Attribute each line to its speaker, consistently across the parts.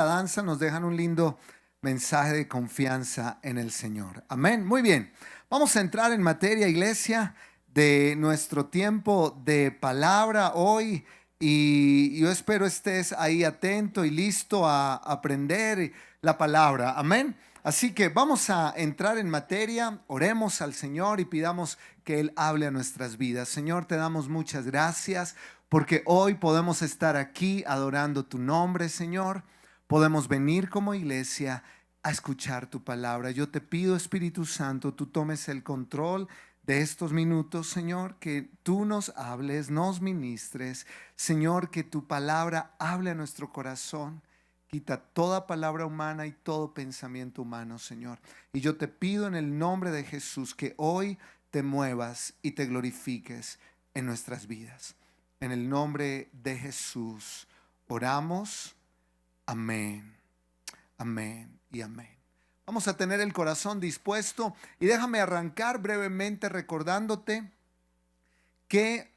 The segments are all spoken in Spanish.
Speaker 1: la danza nos dejan un lindo mensaje de confianza en el Señor. Amén. Muy bien. Vamos a entrar en materia, iglesia, de nuestro tiempo de palabra hoy. Y yo espero estés ahí atento y listo a aprender la palabra. Amén. Así que vamos a entrar en materia, oremos al Señor y pidamos que Él hable a nuestras vidas. Señor, te damos muchas gracias porque hoy podemos estar aquí adorando tu nombre, Señor. Podemos venir como iglesia a escuchar tu palabra. Yo te pido, Espíritu Santo, tú tomes el control de estos minutos, Señor, que tú nos hables, nos ministres. Señor, que tu palabra hable a nuestro corazón. Quita toda palabra humana y todo pensamiento humano, Señor. Y yo te pido en el nombre de Jesús que hoy te muevas y te glorifiques en nuestras vidas. En el nombre de Jesús oramos. Amén, amén y amén. Vamos a tener el corazón dispuesto y déjame arrancar brevemente recordándote que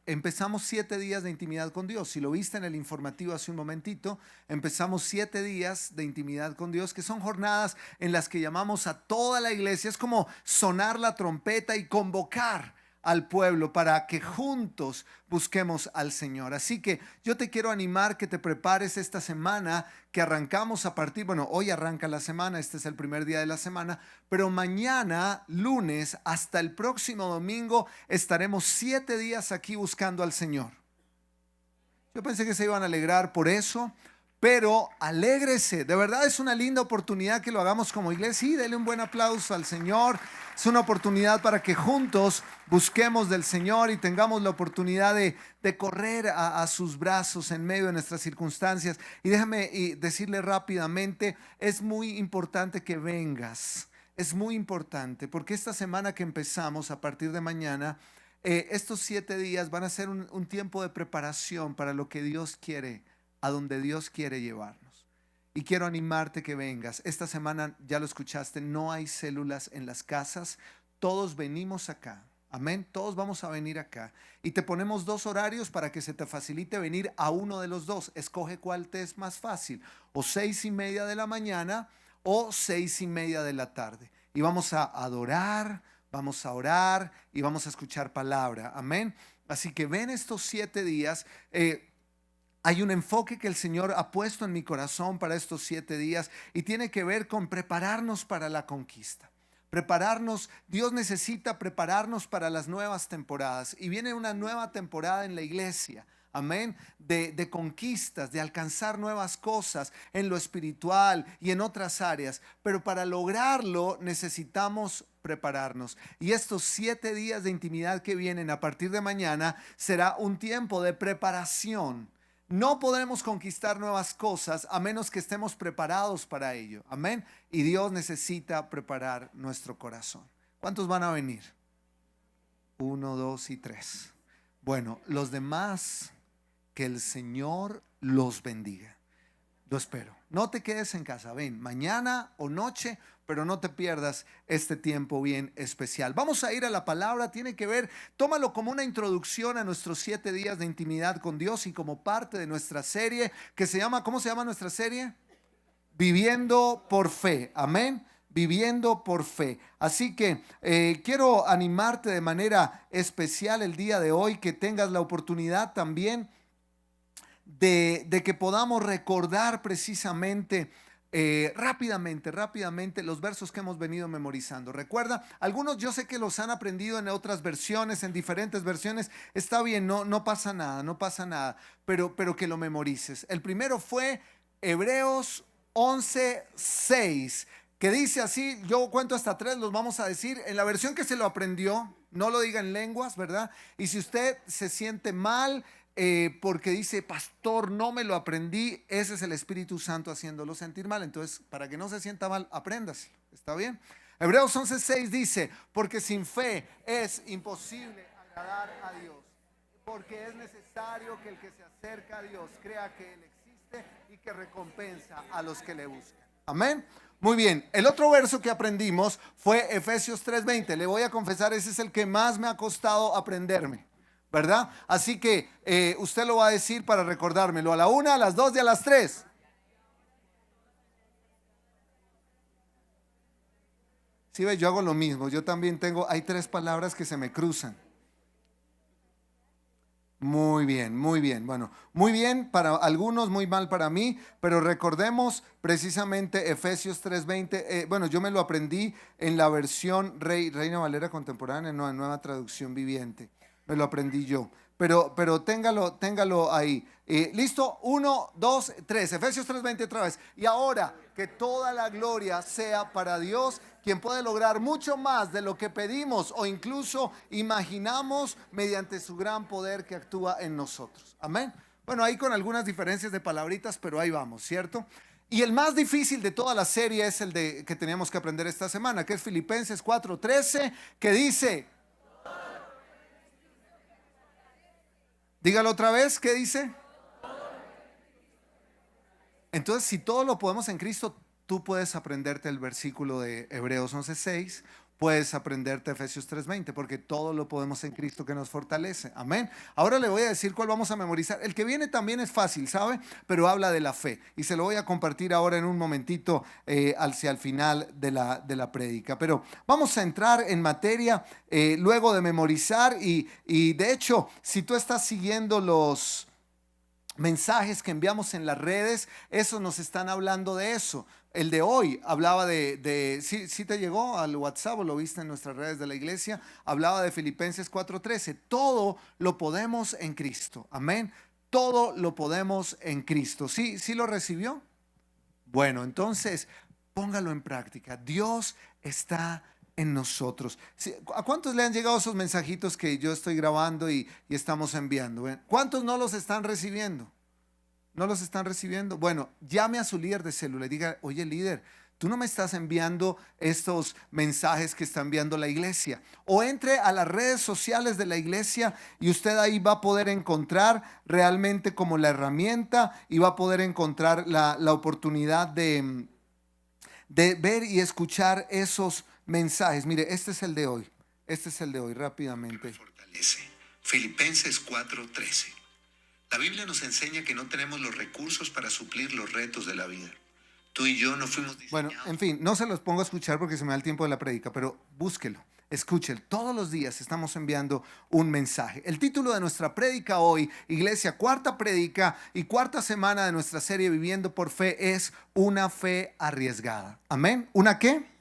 Speaker 1: empezamos 7 días de intimidad con Dios. Si lo viste en el informativo hace un momentito, empezamos 7 días de intimidad con Dios, que son jornadas en las que llamamos a toda la iglesia. Es como sonar la trompeta y convocar al pueblo para que juntos busquemos al Señor. Así que yo te quiero animar que te prepares esta semana que arrancamos a partir, bueno, hoy arranca la semana, este es el primer día de la semana, pero mañana, lunes, hasta el próximo domingo, estaremos 7 días aquí buscando al Señor. Yo pensé que se iban a alegrar por eso, pero alégrese, de verdad es una linda oportunidad que lo hagamos como iglesia. Sí, dele un buen aplauso al Señor. Es una oportunidad para que juntos busquemos del Señor y tengamos la oportunidad de correr a sus brazos en medio de nuestras circunstancias. Y déjame decirle rápidamente, es muy importante que vengas. Es muy importante porque esta semana que empezamos a partir de mañana, estos 7 días van a ser un tiempo de preparación para lo que Dios quiere, a donde Dios quiere llevarnos. Y quiero animarte que vengas. Esta semana, ya lo escuchaste, no hay células en las casas. Todos venimos acá. Amén. Todos vamos a venir acá. Y te ponemos 2 horarios para que se te facilite venir a uno de los 2. Escoge cuál te es más fácil. O 6:30 de la mañana o 6:30 de la tarde. Y vamos a adorar, vamos a orar y vamos a escuchar palabra. Amén. Así que ven estos 7 días. Hay un enfoque que el Señor ha puesto en mi corazón para estos 7 días y tiene que ver con prepararnos para la conquista. Prepararnos, Dios necesita prepararnos para las nuevas temporadas y viene una nueva temporada en la iglesia. Amén, de conquistas, de alcanzar nuevas cosas en lo espiritual y en otras áreas. Pero para lograrlo necesitamos prepararnos. Y estos 7 días de intimidad que vienen a partir de mañana será un tiempo de preparación. No podremos conquistar nuevas cosas a menos que estemos preparados para ello. Amén. Y Dios necesita preparar nuestro corazón. ¿Cuántos van a venir? 1, 2 y 3. Bueno, los demás, que el Señor los bendiga. Lo espero. No te quedes en casa. Ven, mañana o noche, pero no te pierdas este tiempo bien especial. Vamos a ir a la palabra. Tiene que ver, tómalo como una introducción a nuestros 7 días de intimidad con Dios y como parte de nuestra serie que se llama, ¿cómo se llama nuestra serie? Viviendo por fe. Amén. Viviendo por fe. Así que quiero animarte de manera especial el día de hoy, que tengas la oportunidad también de que podamos recordar precisamente rápidamente los versos que hemos venido memorizando. Recuerda, algunos yo sé que los han aprendido en otras versiones, en diferentes versiones. Está bien, no pasa nada, pero que lo memorices. El primero fue Hebreos 11:6, que dice así, yo cuento hasta 3, los vamos a decir en la versión que se lo aprendió. No lo diga en lenguas, ¿verdad? Y si usted se siente mal porque dice, pastor, no me lo aprendí, ese es el Espíritu Santo haciéndolo sentir mal. Entonces, para que no se sienta mal, apréndaselo. ¿Está bien? Hebreos 11:6 dice, porque sin fe es imposible agradar a Dios, porque es necesario que el que se acerca a Dios crea que Él existe y que recompensa a los que le buscan. Amén. Muy bien, el otro verso que aprendimos fue Efesios 3:20. Le voy a confesar, ese es el que más me ha costado aprenderme, ¿verdad? Así que usted lo va a decir para recordármelo a la 1, a las 2 y a las 3. Sí, ve, yo hago lo mismo. Yo también hay 3 palabras que se me cruzan. Muy bien, muy bien. Bueno, muy bien para algunos, muy mal para mí, pero recordemos precisamente Efesios 3:20. Bueno, yo me lo aprendí en la versión Reina Valera contemporánea, no, en Nueva Traducción Viviente. Me lo aprendí yo. Pero téngalo ahí. Listo, 1, 2, 3. Efesios 3:20 otra vez. Y ahora que toda la gloria sea para Dios, quien puede lograr mucho más de lo que pedimos o incluso imaginamos mediante su gran poder que actúa en nosotros. Amén. Bueno, ahí con algunas diferencias de palabritas, pero ahí vamos, ¿cierto? Y el más difícil de toda la serie es el de que teníamos que aprender esta semana, que es Filipenses 4:13, que dice, dígalo otra vez, ¿qué dice? Entonces, si todo lo podemos en Cristo, tú puedes aprenderte el versículo de Hebreos 11:6, puedes aprenderte Efesios 3:20, porque todo lo podemos en Cristo que nos fortalece. Amén. Ahora le voy a decir cuál vamos a memorizar. El que viene también es fácil, ¿sabe? Pero habla de la fe. Y se lo voy a compartir ahora en un momentito hacia el final de la prédica. Pero vamos a entrar en materia luego de memorizar. Y de hecho, si tú estás siguiendo los mensajes que enviamos en las redes, esos nos están hablando de eso. El de hoy hablaba ¿sí te llegó al WhatsApp o lo viste en nuestras redes de la iglesia? Hablaba de Filipenses 4:13. Todo lo podemos en Cristo. Amén. Todo lo podemos en Cristo. ¿Sí, sí lo recibió? Bueno, entonces póngalo en práctica. Dios está en nosotros. Sí, ¿a cuántos le han llegado esos mensajitos que yo estoy grabando y estamos enviando? ¿Cuántos no los están recibiendo? ¿No los están recibiendo? Bueno, llame a su líder de célula y diga, oye líder, tú no me estás enviando estos mensajes que está enviando la iglesia. O entre a las redes sociales de la iglesia y usted ahí va a poder encontrar realmente como la herramienta y va a poder encontrar la oportunidad de ver y escuchar esos mensajes. Mire, este es el de hoy. Este es el de hoy, rápidamente. Fortalece. Filipenses 4:13. La Biblia nos enseña que no tenemos los recursos para suplir los retos de la vida. Tú y yo no fuimos diseñados. Bueno, en fin, no se los pongo a escuchar porque se me da el tiempo de la prédica, pero búsquelo, escúchelo. Todos los días estamos enviando un mensaje. El título de nuestra prédica hoy, Iglesia, cuarta prédica y cuarta semana de nuestra serie Viviendo por Fe, es una fe arriesgada. Amén. ¿Una qué?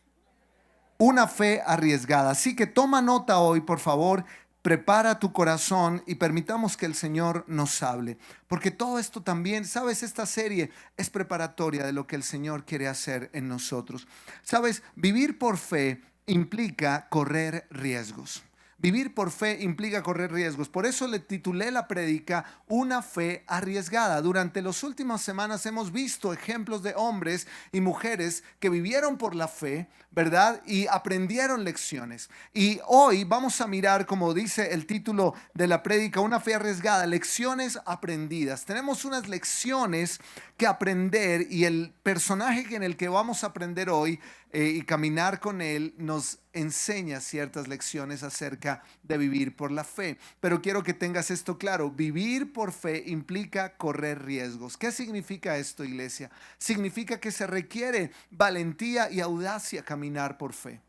Speaker 1: Una fe arriesgada. Así que toma nota hoy, por favor. Prepara tu corazón y permitamos que el Señor nos hable. Porque todo esto también, sabes, esta serie es preparatoria de lo que el Señor quiere hacer en nosotros. Sabes, vivir por fe implica correr riesgos. Vivir por fe implica correr riesgos. Por eso le titulé la prédica Una fe arriesgada. Durante las últimas semanas hemos visto ejemplos de hombres y mujeres que vivieron por la fe, ¿verdad? Y aprendieron lecciones. Y hoy vamos a mirar, como dice el título de la prédica, Una fe arriesgada, lecciones aprendidas. Tenemos unas lecciones que aprender y el personaje en el que vamos a aprender hoy y caminar con él nos enseña ciertas lecciones acerca de vivir por la fe. Pero quiero que tengas esto claro, vivir por fe implica correr riesgos. ¿Qué significa esto, iglesia? Significa que se requiere valentía y audacia caminar por fe.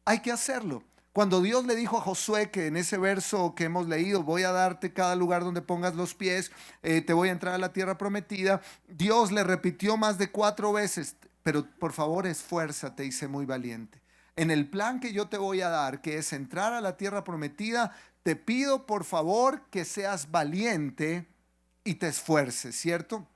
Speaker 1: Hay que hacerlo. Cuando Dios le dijo a Josué que en ese verso que hemos leído, voy a darte cada lugar donde pongas los pies, te voy a entrar a la tierra prometida, Dios le repitió más de 4 veces, pero por favor esfuérzate y sé muy valiente. En el plan que yo te voy a dar, que es entrar a la tierra prometida, te pido por favor que seas valiente y te esfuerces, ¿cierto?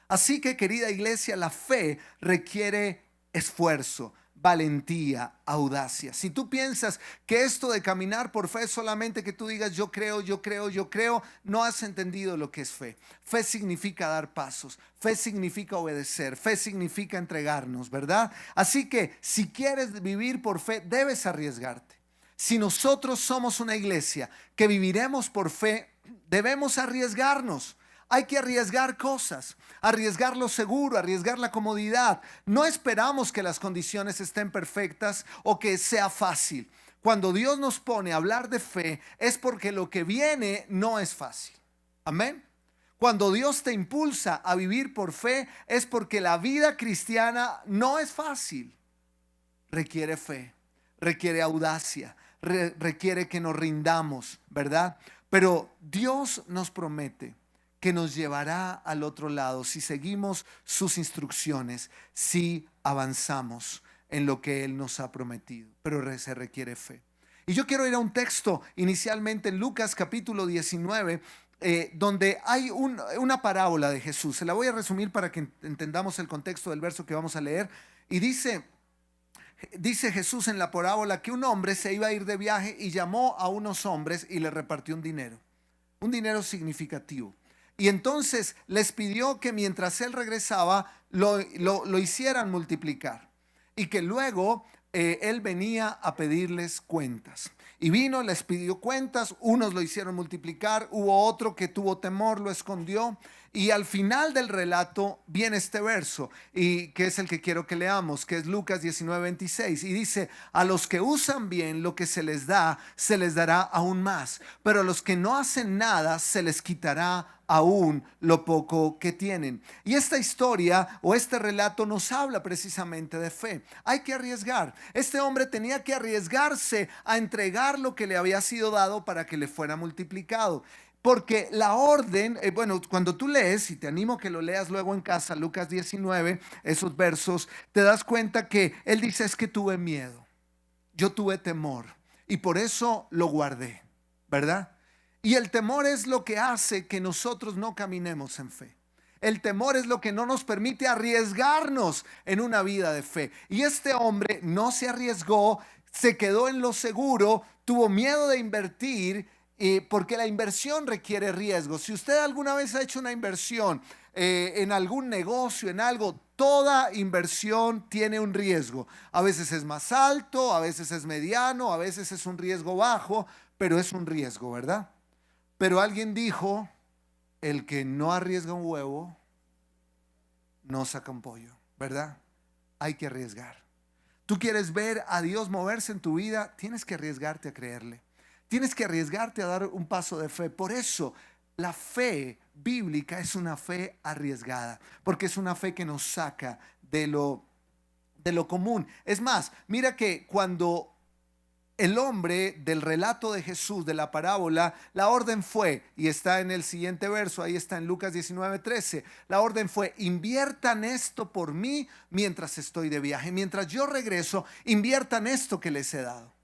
Speaker 1: Así que, querida iglesia, la fe requiere esfuerzo, valentía, audacia. Si tú piensas que esto de caminar por fe es solamente que tú digas yo creo, yo creo, yo creo, no has entendido lo que es fe. Fe significa dar pasos, fe significa obedecer, fe significa entregarnos, ¿verdad? Así que si quieres vivir por fe, debes arriesgarte. Si nosotros somos una iglesia que viviremos por fe, debemos arriesgarnos. Hay que arriesgar cosas, arriesgar lo seguro, arriesgar la comodidad. No esperamos que las condiciones estén perfectas o que sea fácil. Cuando Dios nos pone a hablar de fe es porque lo que viene no es fácil. Amén. Cuando Dios te impulsa a vivir por fe es porque la vida cristiana no es fácil. requiere fe, requiere audacia, requiere que nos rindamos, ¿verdad? Pero Dios nos promete que nos llevará al otro lado si seguimos sus instrucciones, si avanzamos en lo que Él nos ha prometido. Pero se requiere fe. Y yo quiero ir a un texto inicialmente en Lucas capítulo 19, donde hay una parábola de Jesús. Se la voy a resumir para que entendamos el contexto del verso que vamos a leer. Y dice Jesús en la parábola que un hombre se iba a ir de viaje y llamó a unos hombres y les repartió un dinero significativo. Y entonces les pidió que mientras él regresaba lo hicieran multiplicar y que luego él venía a pedirles cuentas. Y vino, les pidió cuentas, unos lo hicieron multiplicar, hubo otro que tuvo temor, lo escondió. Y al final del relato viene este verso, y que es el que quiero que leamos, que es Lucas 19:26, y dice: a los que usan bien lo que se les da, se les dará aún más, pero a los que no hacen nada, se les quitará aún lo poco que tienen. Y esta historia o este relato nos habla precisamente de fe. Hay que arriesgar. Este hombre tenía que arriesgarse a entregar lo que le había sido dado para que le fuera multiplicado. Porque la orden, bueno, cuando tú lees, y te animo a que lo leas luego en casa, Lucas 19, esos versos, te das cuenta que él dice: es que tuve miedo, yo tuve temor y por eso lo guardé, ¿verdad? Y el temor es lo que hace que nosotros no caminemos en fe. El temor es lo que no nos permite arriesgarnos en una vida de fe. Y este hombre no se arriesgó, se quedó en lo seguro, tuvo miedo de invertir, porque la inversión requiere riesgo. Si usted alguna vez ha hecho una inversión en algún negocio, en algo, toda inversión tiene un riesgo. A veces es más alto, a veces es mediano, a veces es un riesgo bajo, pero es un riesgo, ¿verdad? Pero alguien dijo: el que no arriesga un huevo, no saca un pollo, ¿verdad? Hay que arriesgar. Tú quieres ver a Dios moverse en tu vida, tienes que arriesgarte a creerle. Tienes que arriesgarte a dar un paso de fe. Por eso la fe bíblica es una fe arriesgada, porque es una fe que nos saca de lo común. Es más, mira que cuando el hombre del relato de Jesús, de la parábola, la orden fue, y está en el siguiente verso, ahí está en Lucas 19:13, la orden fue: inviertan esto por mí mientras estoy de viaje, mientras yo regreso, inviertan esto que les he dado.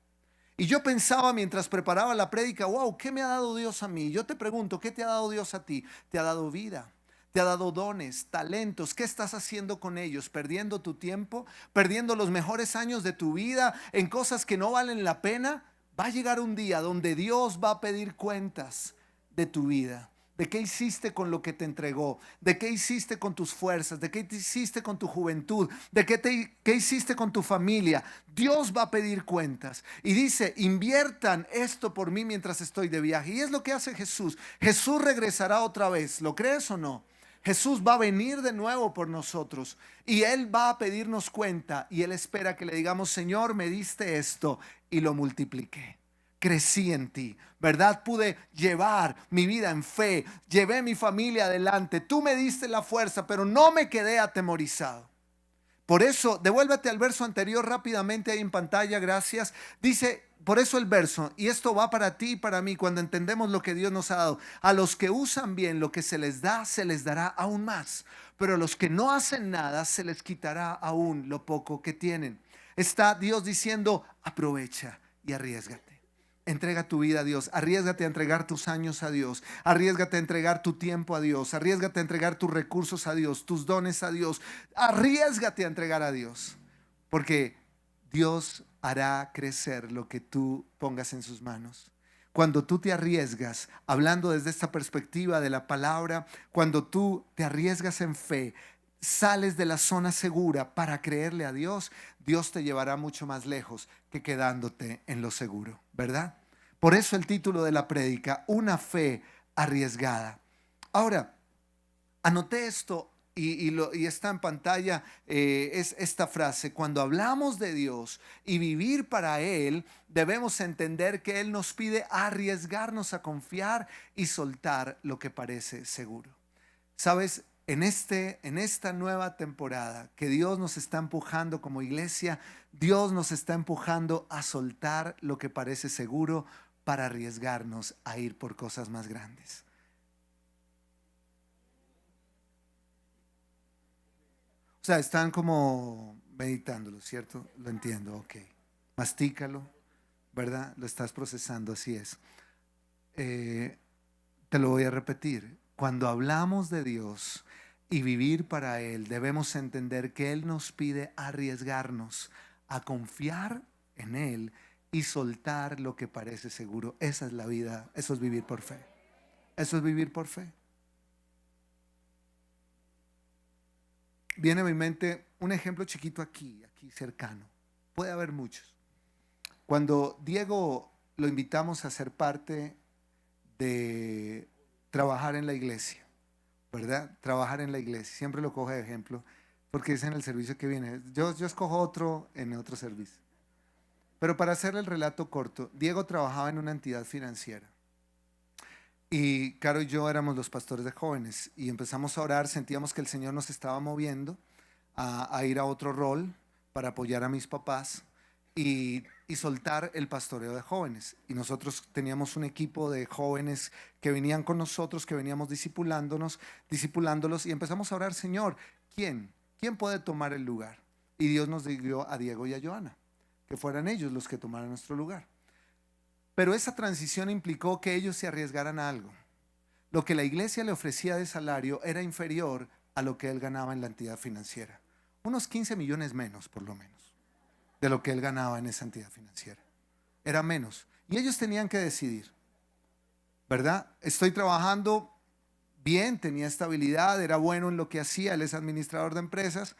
Speaker 1: Y yo pensaba mientras preparaba la prédica: wow, ¿qué me ha dado Dios a mí? Yo te pregunto, ¿qué te ha dado Dios a ti? Te ha dado vida, te ha dado dones, talentos. ¿Qué estás haciendo con ellos? ¿Perdiendo tu tiempo? ¿Perdiendo los mejores años de tu vida en cosas que no valen la pena? Va a llegar un día donde Dios va a pedir cuentas de tu vida. ¿De qué hiciste con lo que te entregó? ¿De qué hiciste con tus fuerzas? ¿De qué hiciste con tu juventud? ¿De qué hiciste con tu familia? Dios va a pedir cuentas. Y dice: inviertan esto por mí mientras estoy de viaje. Y es lo que hace Jesús. Jesús regresará otra vez. ¿Lo crees o no? Jesús va a venir de nuevo por nosotros y Él va a pedirnos cuenta. Y Él espera que le digamos: Señor, me diste esto y lo multipliqué. Crecí en ti, ¿verdad? Pude llevar mi vida en fe, llevé mi familia adelante. Tú me diste la fuerza, pero no me quedé atemorizado. Por eso, devuélvete al verso anterior rápidamente ahí en pantalla, gracias. Dice, por eso el verso, y esto va para ti y para mí cuando entendemos lo que Dios nos ha dado: a los que usan bien lo que se les da, se les dará aún más, pero a los que no hacen nada, se les quitará aún lo poco que tienen. Está Dios diciendo: aprovecha y arriésgate. Entrega tu vida a Dios, arriésgate a entregar tus años a Dios, arriésgate a entregar tu tiempo a Dios, arriésgate a entregar tus recursos a Dios, tus dones a Dios, arriésgate a entregar a Dios, porque Dios hará crecer lo que tú pongas en sus manos. Cuando tú te arriesgas, hablando desde esta perspectiva de la palabra, cuando tú te arriesgas en fe, sales de la zona segura para creerle a Dios, Dios te llevará mucho más lejos que quedándote en lo seguro, ¿verdad? Por eso el título de la prédica: una fe arriesgada. Ahora, anoté esto y está en pantalla, es esta frase: cuando hablamos de Dios y vivir para Él, debemos entender que Él nos pide arriesgarnos a confiar y soltar lo que parece seguro. ¿Sabes? en esta nueva temporada que Dios nos está empujando como iglesia, Dios nos está empujando a soltar lo que parece seguro para arriesgarnos a ir por cosas más grandes. O sea, están como meditándolo, ¿cierto? Lo entiendo, ok. Mastícalo, ¿verdad? Lo estás procesando, así es. Eh, Te lo voy a repetir. Cuando hablamos de Dios y vivir para Él, debemos entender que Él nos pide arriesgarnos a confiar en Él y soltar lo que parece seguro. Esa es la vida, eso es vivir por fe. Eso es vivir por fe. Viene a mi mente un ejemplo chiquito aquí cercano. Puede haber muchos. Cuando Diego lo invitamos a ser parte de trabajar en la iglesia, ¿verdad? Trabajar en la iglesia. Siempre lo cojo de ejemplo porque es en el servicio que viene. Yo escojo otro en otro servicio. Pero para hacerle el relato corto, Diego trabajaba en una entidad financiera. Y Caro y yo éramos los pastores de jóvenes y empezamos a orar, sentíamos que el Señor nos estaba moviendo a ir a otro rol para apoyar a mis papás y soltar el pastoreo de jóvenes. Y nosotros teníamos un equipo de jóvenes que venían con nosotros, que veníamos discipulándolos y empezamos a orar, Señor, ¿quién? ¿Quién puede tomar el lugar? Y Dios nos dio a Diego y a Joana, que fueran ellos los que tomaran nuestro lugar. Pero esa transición implicó que ellos se arriesgaran a algo. Lo que la iglesia le ofrecía de salario era inferior a lo que él ganaba en la entidad financiera. Unos 15 millones menos, por lo menos, de lo que él ganaba en esa entidad financiera. Era menos. Y ellos tenían que decidir, ¿verdad? Estoy trabajando bien, tenía estabilidad, era bueno en lo que hacía, él es administrador de empresas.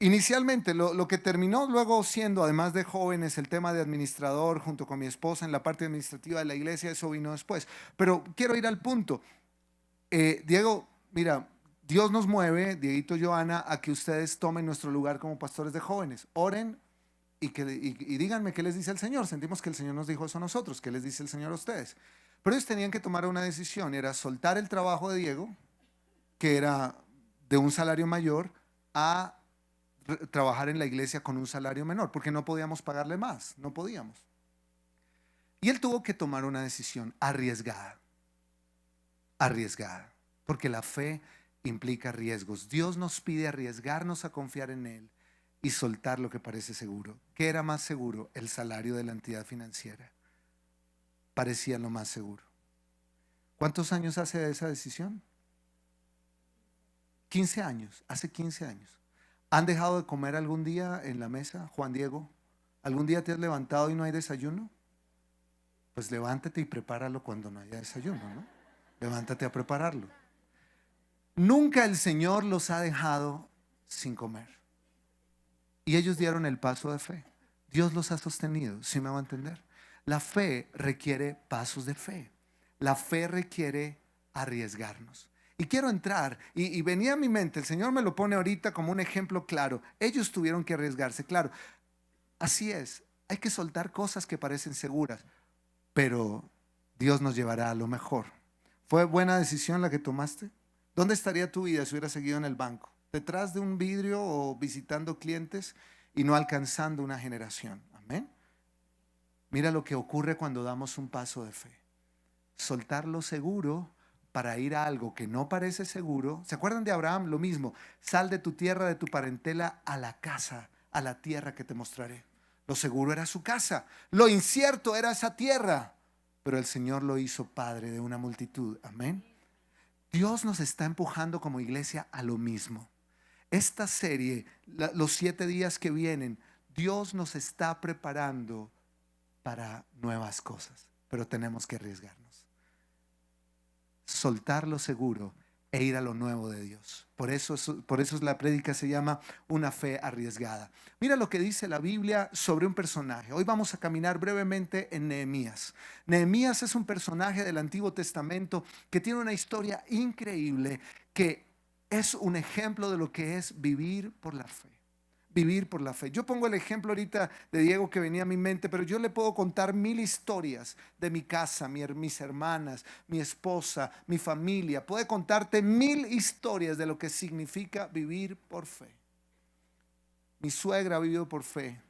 Speaker 1: Inicialmente, lo que terminó luego siendo, además de jóvenes, el tema de administrador junto con mi esposa en la parte administrativa de la iglesia, eso vino después. Pero quiero ir al punto. Diego, mira, Dios nos mueve, Dieguito, Joana, a que ustedes tomen nuestro lugar como pastores de jóvenes. Oren y díganme qué les dice el Señor. Sentimos que el Señor nos dijo eso a nosotros, qué les dice el Señor a ustedes. Pero ellos tenían que tomar una decisión, era soltar el trabajo de Diego, que era de un salario mayor, a trabajar en la iglesia con un salario menor, porque no podíamos pagarle más, no podíamos. Y él tuvo que tomar una decisión arriesgada, arriesgada, porque la fe implica riesgos. Dios nos pide arriesgarnos a confiar en Él y soltar lo que parece seguro. ¿Qué era más seguro? El salario de la entidad financiera. Parecía lo más seguro. ¿Cuántos años hace de esa decisión? 15 años, hace 15 años. ¿Han dejado de comer algún día en la mesa, Juan Diego? ¿Algún día te has levantado y no hay desayuno? Pues levántate y prepáralo cuando no haya desayuno, ¿no? Levántate a prepararlo. Nunca el Señor los ha dejado sin comer. Y ellos dieron el paso de fe. Dios los ha sostenido, ¿sí me va a entender? La fe requiere pasos de fe. La fe requiere arriesgarnos. Y quiero entrar, y venía a mi mente, el Señor me lo pone ahorita como un ejemplo claro. Ellos tuvieron que arriesgarse, claro. Así es, hay que soltar cosas que parecen seguras, pero Dios nos llevará a lo mejor. ¿Fue buena decisión la que tomaste? ¿Dónde estaría tu vida si hubieras seguido en el banco? ¿Detrás de un vidrio o visitando clientes y no alcanzando una generación? Amén. Mira lo que ocurre cuando damos un paso de fe. Soltar lo seguro para ir a algo que no parece seguro. ¿Se acuerdan de Abraham? Lo mismo. Sal de tu tierra, de tu parentela, a la casa, a la tierra que te mostraré. Lo seguro era su casa. Lo incierto era esa tierra. Pero el Señor lo hizo padre de una multitud. Amén. Dios nos está empujando como iglesia a lo mismo. Esta serie, los 7 días que vienen, Dios nos está preparando para nuevas cosas. Pero tenemos que arriesgarnos. Soltar lo seguro e ir a lo nuevo de Dios. Por eso la prédica se llama una fe arriesgada. Mira lo que dice la Biblia sobre un personaje. Hoy vamos a caminar brevemente en Nehemías. Nehemías es un personaje del Antiguo Testamento que tiene una historia increíble, que es un ejemplo de lo que es vivir por la fe. vivir por la fe. Yo pongo el ejemplo ahorita de Diego que venía a mi mente, pero yo le puedo contar 1000 historias de mi casa, mis hermanas, mi esposa, mi familia. Puede contarte 1000 historias de lo que significa vivir por fe. Mi suegra ha vivido por fe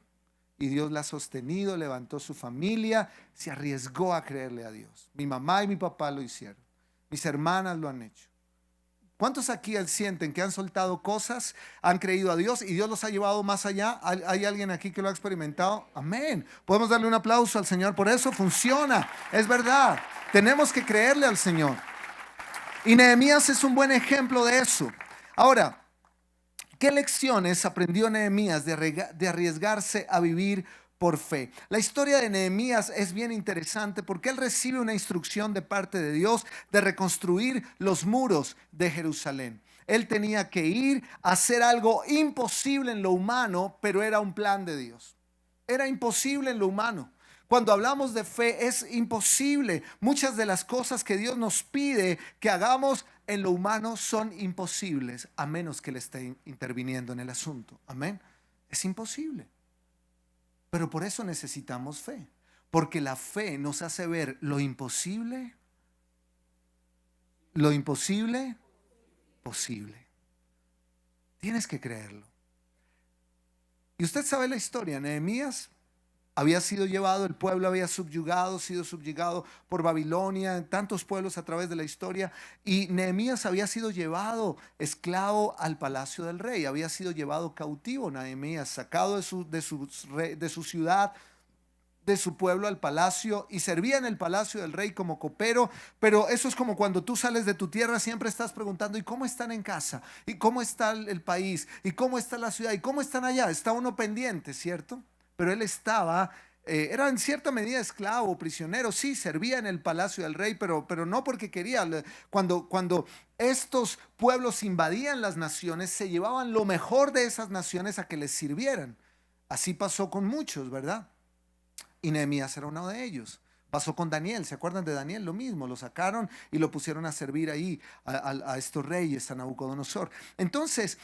Speaker 1: y Dios la ha sostenido, levantó su familia, se arriesgó a creerle a Dios. Mi mamá y mi papá lo hicieron. Mis hermanas lo han hecho. ¿Cuántos aquí sienten que han soltado cosas, han creído a Dios y Dios los ha llevado más allá? ¿Hay alguien aquí que lo ha experimentado? Amén. Podemos darle un aplauso al Señor. Por eso funciona. Es verdad. Tenemos que creerle al Señor. Y Nehemías es un buen ejemplo de eso. Ahora, ¿qué lecciones aprendió Nehemías de arriesgarse a vivir por fe? La historia de Nehemías es bien interesante porque él recibe una instrucción de parte de Dios de reconstruir los muros de Jerusalén. Él tenía que ir a hacer algo imposible en lo humano, pero era un plan de Dios. Era imposible en lo humano. Cuando hablamos de fe es imposible. Muchas de las cosas que Dios nos pide que hagamos en lo humano son imposibles, a menos que Él esté interviniendo en el asunto. Amén. Es imposible. Pero por eso necesitamos fe, porque la fe nos hace ver lo imposible posible. Tienes que creerlo. Y usted sabe la historia. Nehemías había sido llevado, el pueblo había sido subyugado por Babilonia, en tantos pueblos a través de la historia, y Nehemías había sido llevado esclavo al palacio del rey, había sido llevado cautivo Nehemías, sacado de su ciudad, de su pueblo al palacio, y servía en el palacio del rey como copero. Pero eso es como cuando tú sales de tu tierra, siempre estás preguntando: ¿y cómo están en casa? ¿Y cómo está el país? ¿Y cómo está la ciudad? ¿Y cómo están allá? Está uno pendiente, ¿cierto? Pero él estaba, era en cierta medida esclavo, prisionero. Sí, servía en el palacio del rey, pero no porque quería. Cuando estos pueblos invadían las naciones, se llevaban lo mejor de esas naciones a que les sirvieran. Así pasó con muchos, ¿verdad? Y Nehemías era uno de ellos. Pasó con Daniel, ¿se acuerdan de Daniel? Lo mismo, lo sacaron y lo pusieron a servir ahí a estos reyes, a Nabucodonosor. Entonces,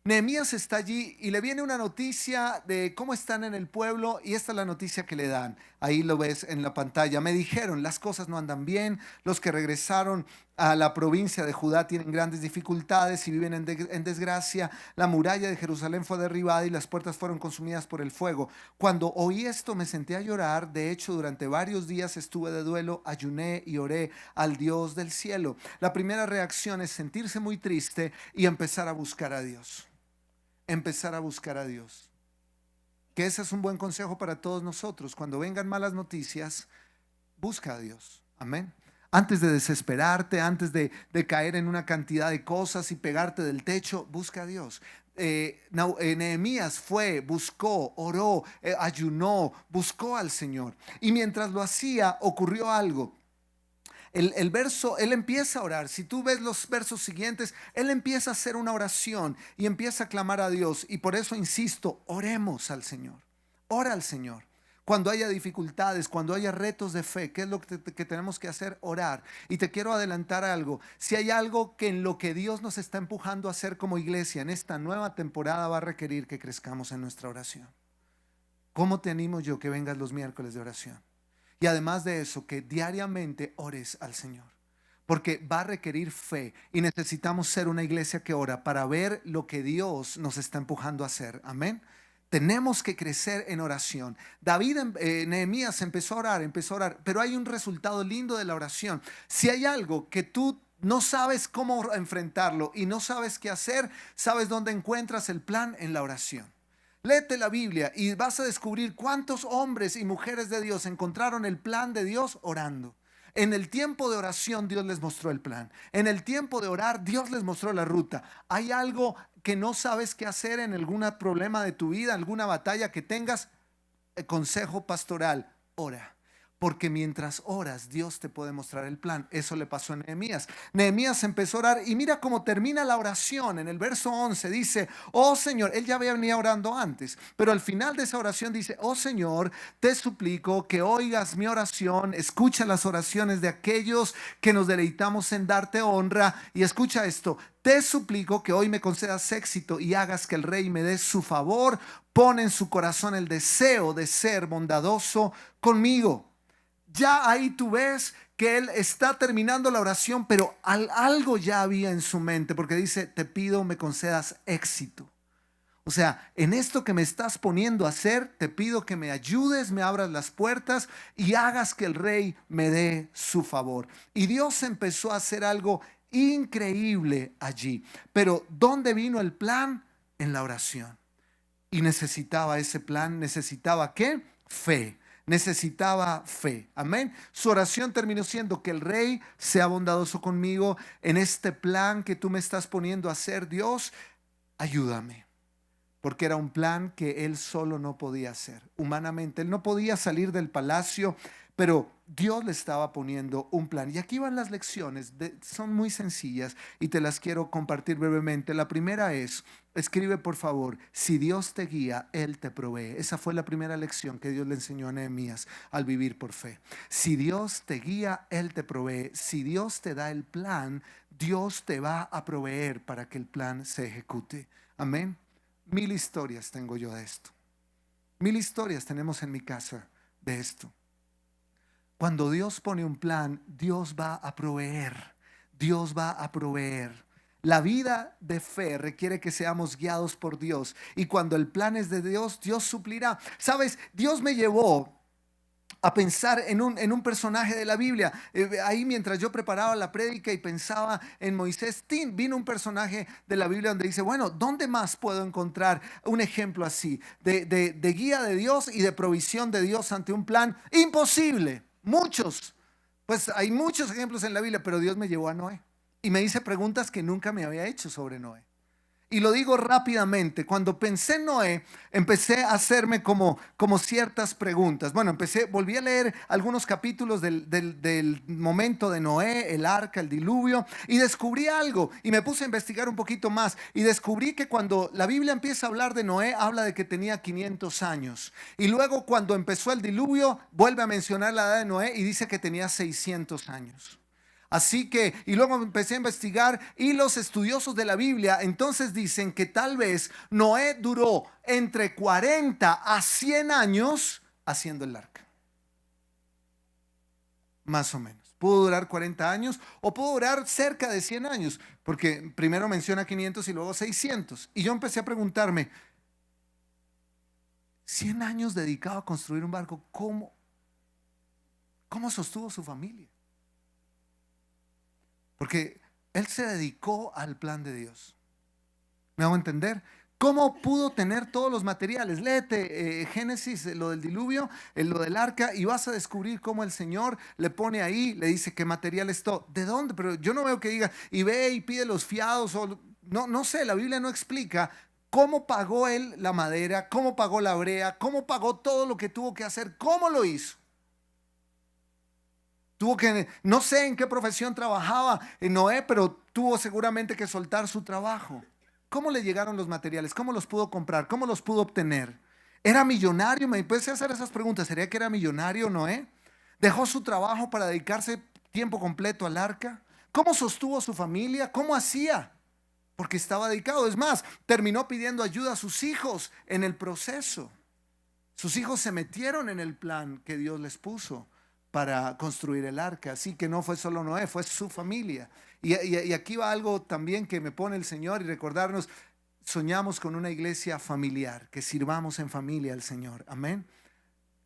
Speaker 1: Nehemías está allí y le viene una noticia de cómo están en el pueblo, y esta es la noticia que le dan. Ahí lo ves en la pantalla. Me dijeron: las cosas no andan bien, los que regresaron a la provincia de Judá tienen grandes dificultades y viven en desgracia. La muralla de Jerusalén fue derribada y las puertas fueron consumidas por el fuego. Cuando oí esto me senté a llorar. De hecho, durante varios días estuve de duelo, ayuné y oré al Dios del cielo. La primera reacción es sentirse muy triste y empezar a buscar a Dios. Empezar a buscar a Dios. Que ese es un buen consejo para todos nosotros. Cuando vengan malas noticias, busca a Dios. Amén. Antes de desesperarte, antes de caer en una cantidad de cosas y pegarte del techo, busca a Dios. Nehemías fue, buscó, oró, ayunó, buscó al Señor. Y mientras lo hacía, ocurrió algo. El verso, él empieza a orar. Si tú ves los versos siguientes, él empieza a hacer una oración y empieza a clamar a Dios. Y por eso insisto, oremos al Señor. Ora al Señor. Cuando haya dificultades, cuando haya retos de fe, ¿qué es lo que tenemos que hacer? Orar. Y te quiero adelantar algo. Si hay algo que en lo que Dios nos está empujando a hacer como iglesia en esta nueva temporada, va a requerir que crezcamos en nuestra oración. ¿Cómo te animo yo que vengas los miércoles de oración? Y además de eso, que diariamente ores al Señor. Porque va a requerir fe y necesitamos ser una iglesia que ora para ver lo que Dios nos está empujando a hacer. Amén. Tenemos que crecer en oración. Nehemías empezó a orar, pero hay un resultado lindo de la oración. Si hay algo que tú no sabes cómo enfrentarlo y no sabes qué hacer, sabes dónde encuentras el plan: en la oración. Léete la Biblia y vas a descubrir cuántos hombres y mujeres de Dios encontraron el plan de Dios orando. En el tiempo de oración Dios les mostró el plan. En el tiempo de orar Dios les mostró la ruta. ¿Hay algo que no sabes qué hacer en algún problema de tu vida, alguna batalla que tengas? Consejo pastoral: ora. Porque mientras oras, Dios te puede mostrar el plan. Eso le pasó a Nehemías. Nehemías empezó a orar y mira cómo termina la oración. En el verso 11 dice, oh Señor, él ya venía orando antes, pero al final de esa oración dice, oh Señor, te suplico que oigas mi oración, escucha las oraciones de aquellos que nos deleitamos en darte honra. Y escucha esto, te suplico que hoy me concedas éxito y hagas que el rey me dé su favor. Pon en su corazón el deseo de ser bondadoso conmigo. Ya ahí tú ves que él está terminando la oración, pero algo ya había en su mente, porque dice, te pido me concedas éxito. O sea, en esto que me estás poniendo a hacer, te pido que me ayudes, me abras las puertas y hagas que el rey me dé su favor. Y Dios empezó a hacer algo increíble allí. Pero ¿dónde vino el plan? En la oración. Y necesitaba ese plan, necesitaba ¿qué? Fe. Necesitaba fe. Amén. Su oración terminó siendo que el rey sea bondadoso conmigo en este plan que tú me estás poniendo a hacer. Dios, ayúdame. Porque era un plan que él solo no podía hacer. Humanamente, él no podía salir del palacio, pero Dios le estaba poniendo un plan. Y aquí van las lecciones, son muy sencillas y te las quiero compartir brevemente. La primera es, escribe por favor, si Dios te guía, Él te provee. Esa fue la primera lección que Dios le enseñó a Nehemías al vivir por fe. Si Dios te guía, Él te provee. Si Dios te da el plan, Dios te va a proveer para que el plan se ejecute. Amén. 1000 historias tengo yo de esto. 1000 historias tenemos en mi casa de esto. Cuando Dios pone un plan, Dios va a proveer. Dios va a proveer. La vida de fe requiere que seamos guiados por Dios. Y cuando el plan es de Dios, Dios suplirá. Sabes, Dios me llevó a pensar en un personaje de la Biblia. Ahí mientras yo preparaba la prédica y pensaba en Moisés, vino un personaje de la Biblia donde dice, bueno, ¿dónde más puedo encontrar un ejemplo así? De guía de Dios y de provisión de Dios ante un plan imposible. Muchos. Pues hay muchos ejemplos en la Biblia, pero Dios me llevó a Noé. Y me hice preguntas que nunca me había hecho sobre Noé. Y lo digo rápidamente, cuando pensé en Noé, empecé a hacerme como ciertas preguntas. Bueno, volví a leer algunos capítulos del momento de Noé, el arca, el diluvio, y descubrí algo, y me puse a investigar un poquito más, y descubrí que cuando la Biblia empieza a hablar de Noé, habla de que tenía 500 años. Y luego cuando empezó el diluvio, vuelve a mencionar la edad de Noé y dice que tenía 600 años. Así que, y luego empecé a investigar y los estudiosos de la Biblia entonces dicen que tal vez Noé duró entre 40 a 100 años haciendo el arca. Más o menos. Pudo durar 40 años o pudo durar cerca de 100 años, porque primero menciona 500 y luego 600. Y yo empecé a preguntarme, 100 años dedicado a construir un barco, ¿cómo sostuvo su familia? Porque él se dedicó al plan de Dios. ¿Me hago entender? ¿Cómo pudo tener todos los materiales? Léete Génesis, lo del diluvio, lo del arca, y vas a descubrir cómo el Señor le pone ahí, le dice qué material es todo. ¿De dónde? Pero yo no veo que diga, y ve y pide los fiados, o no sé, la Biblia no explica cómo pagó él la madera, cómo pagó la brea, cómo pagó todo lo que tuvo que hacer, cómo lo hizo. No sé en qué profesión trabajaba Noé, pero tuvo seguramente que soltar su trabajo. ¿Cómo le llegaron los materiales? ¿Cómo los pudo comprar? ¿Cómo los pudo obtener? ¿Era millonario? Me empecé a hacer esas preguntas. ¿Sería que era millonario Noé? ¿Dejó su trabajo para dedicarse tiempo completo al arca? ¿Cómo sostuvo su familia? ¿Cómo hacía? Porque estaba dedicado. Es más, terminó pidiendo ayuda a sus hijos en el proceso. Sus hijos se metieron en el plan que Dios les puso para construir el arca. Así que no fue solo Noé, fue su familia. Y aquí va algo también que me pone el Señor y recordarnos, soñamos con una iglesia familiar, que sirvamos en familia al Señor. Amén.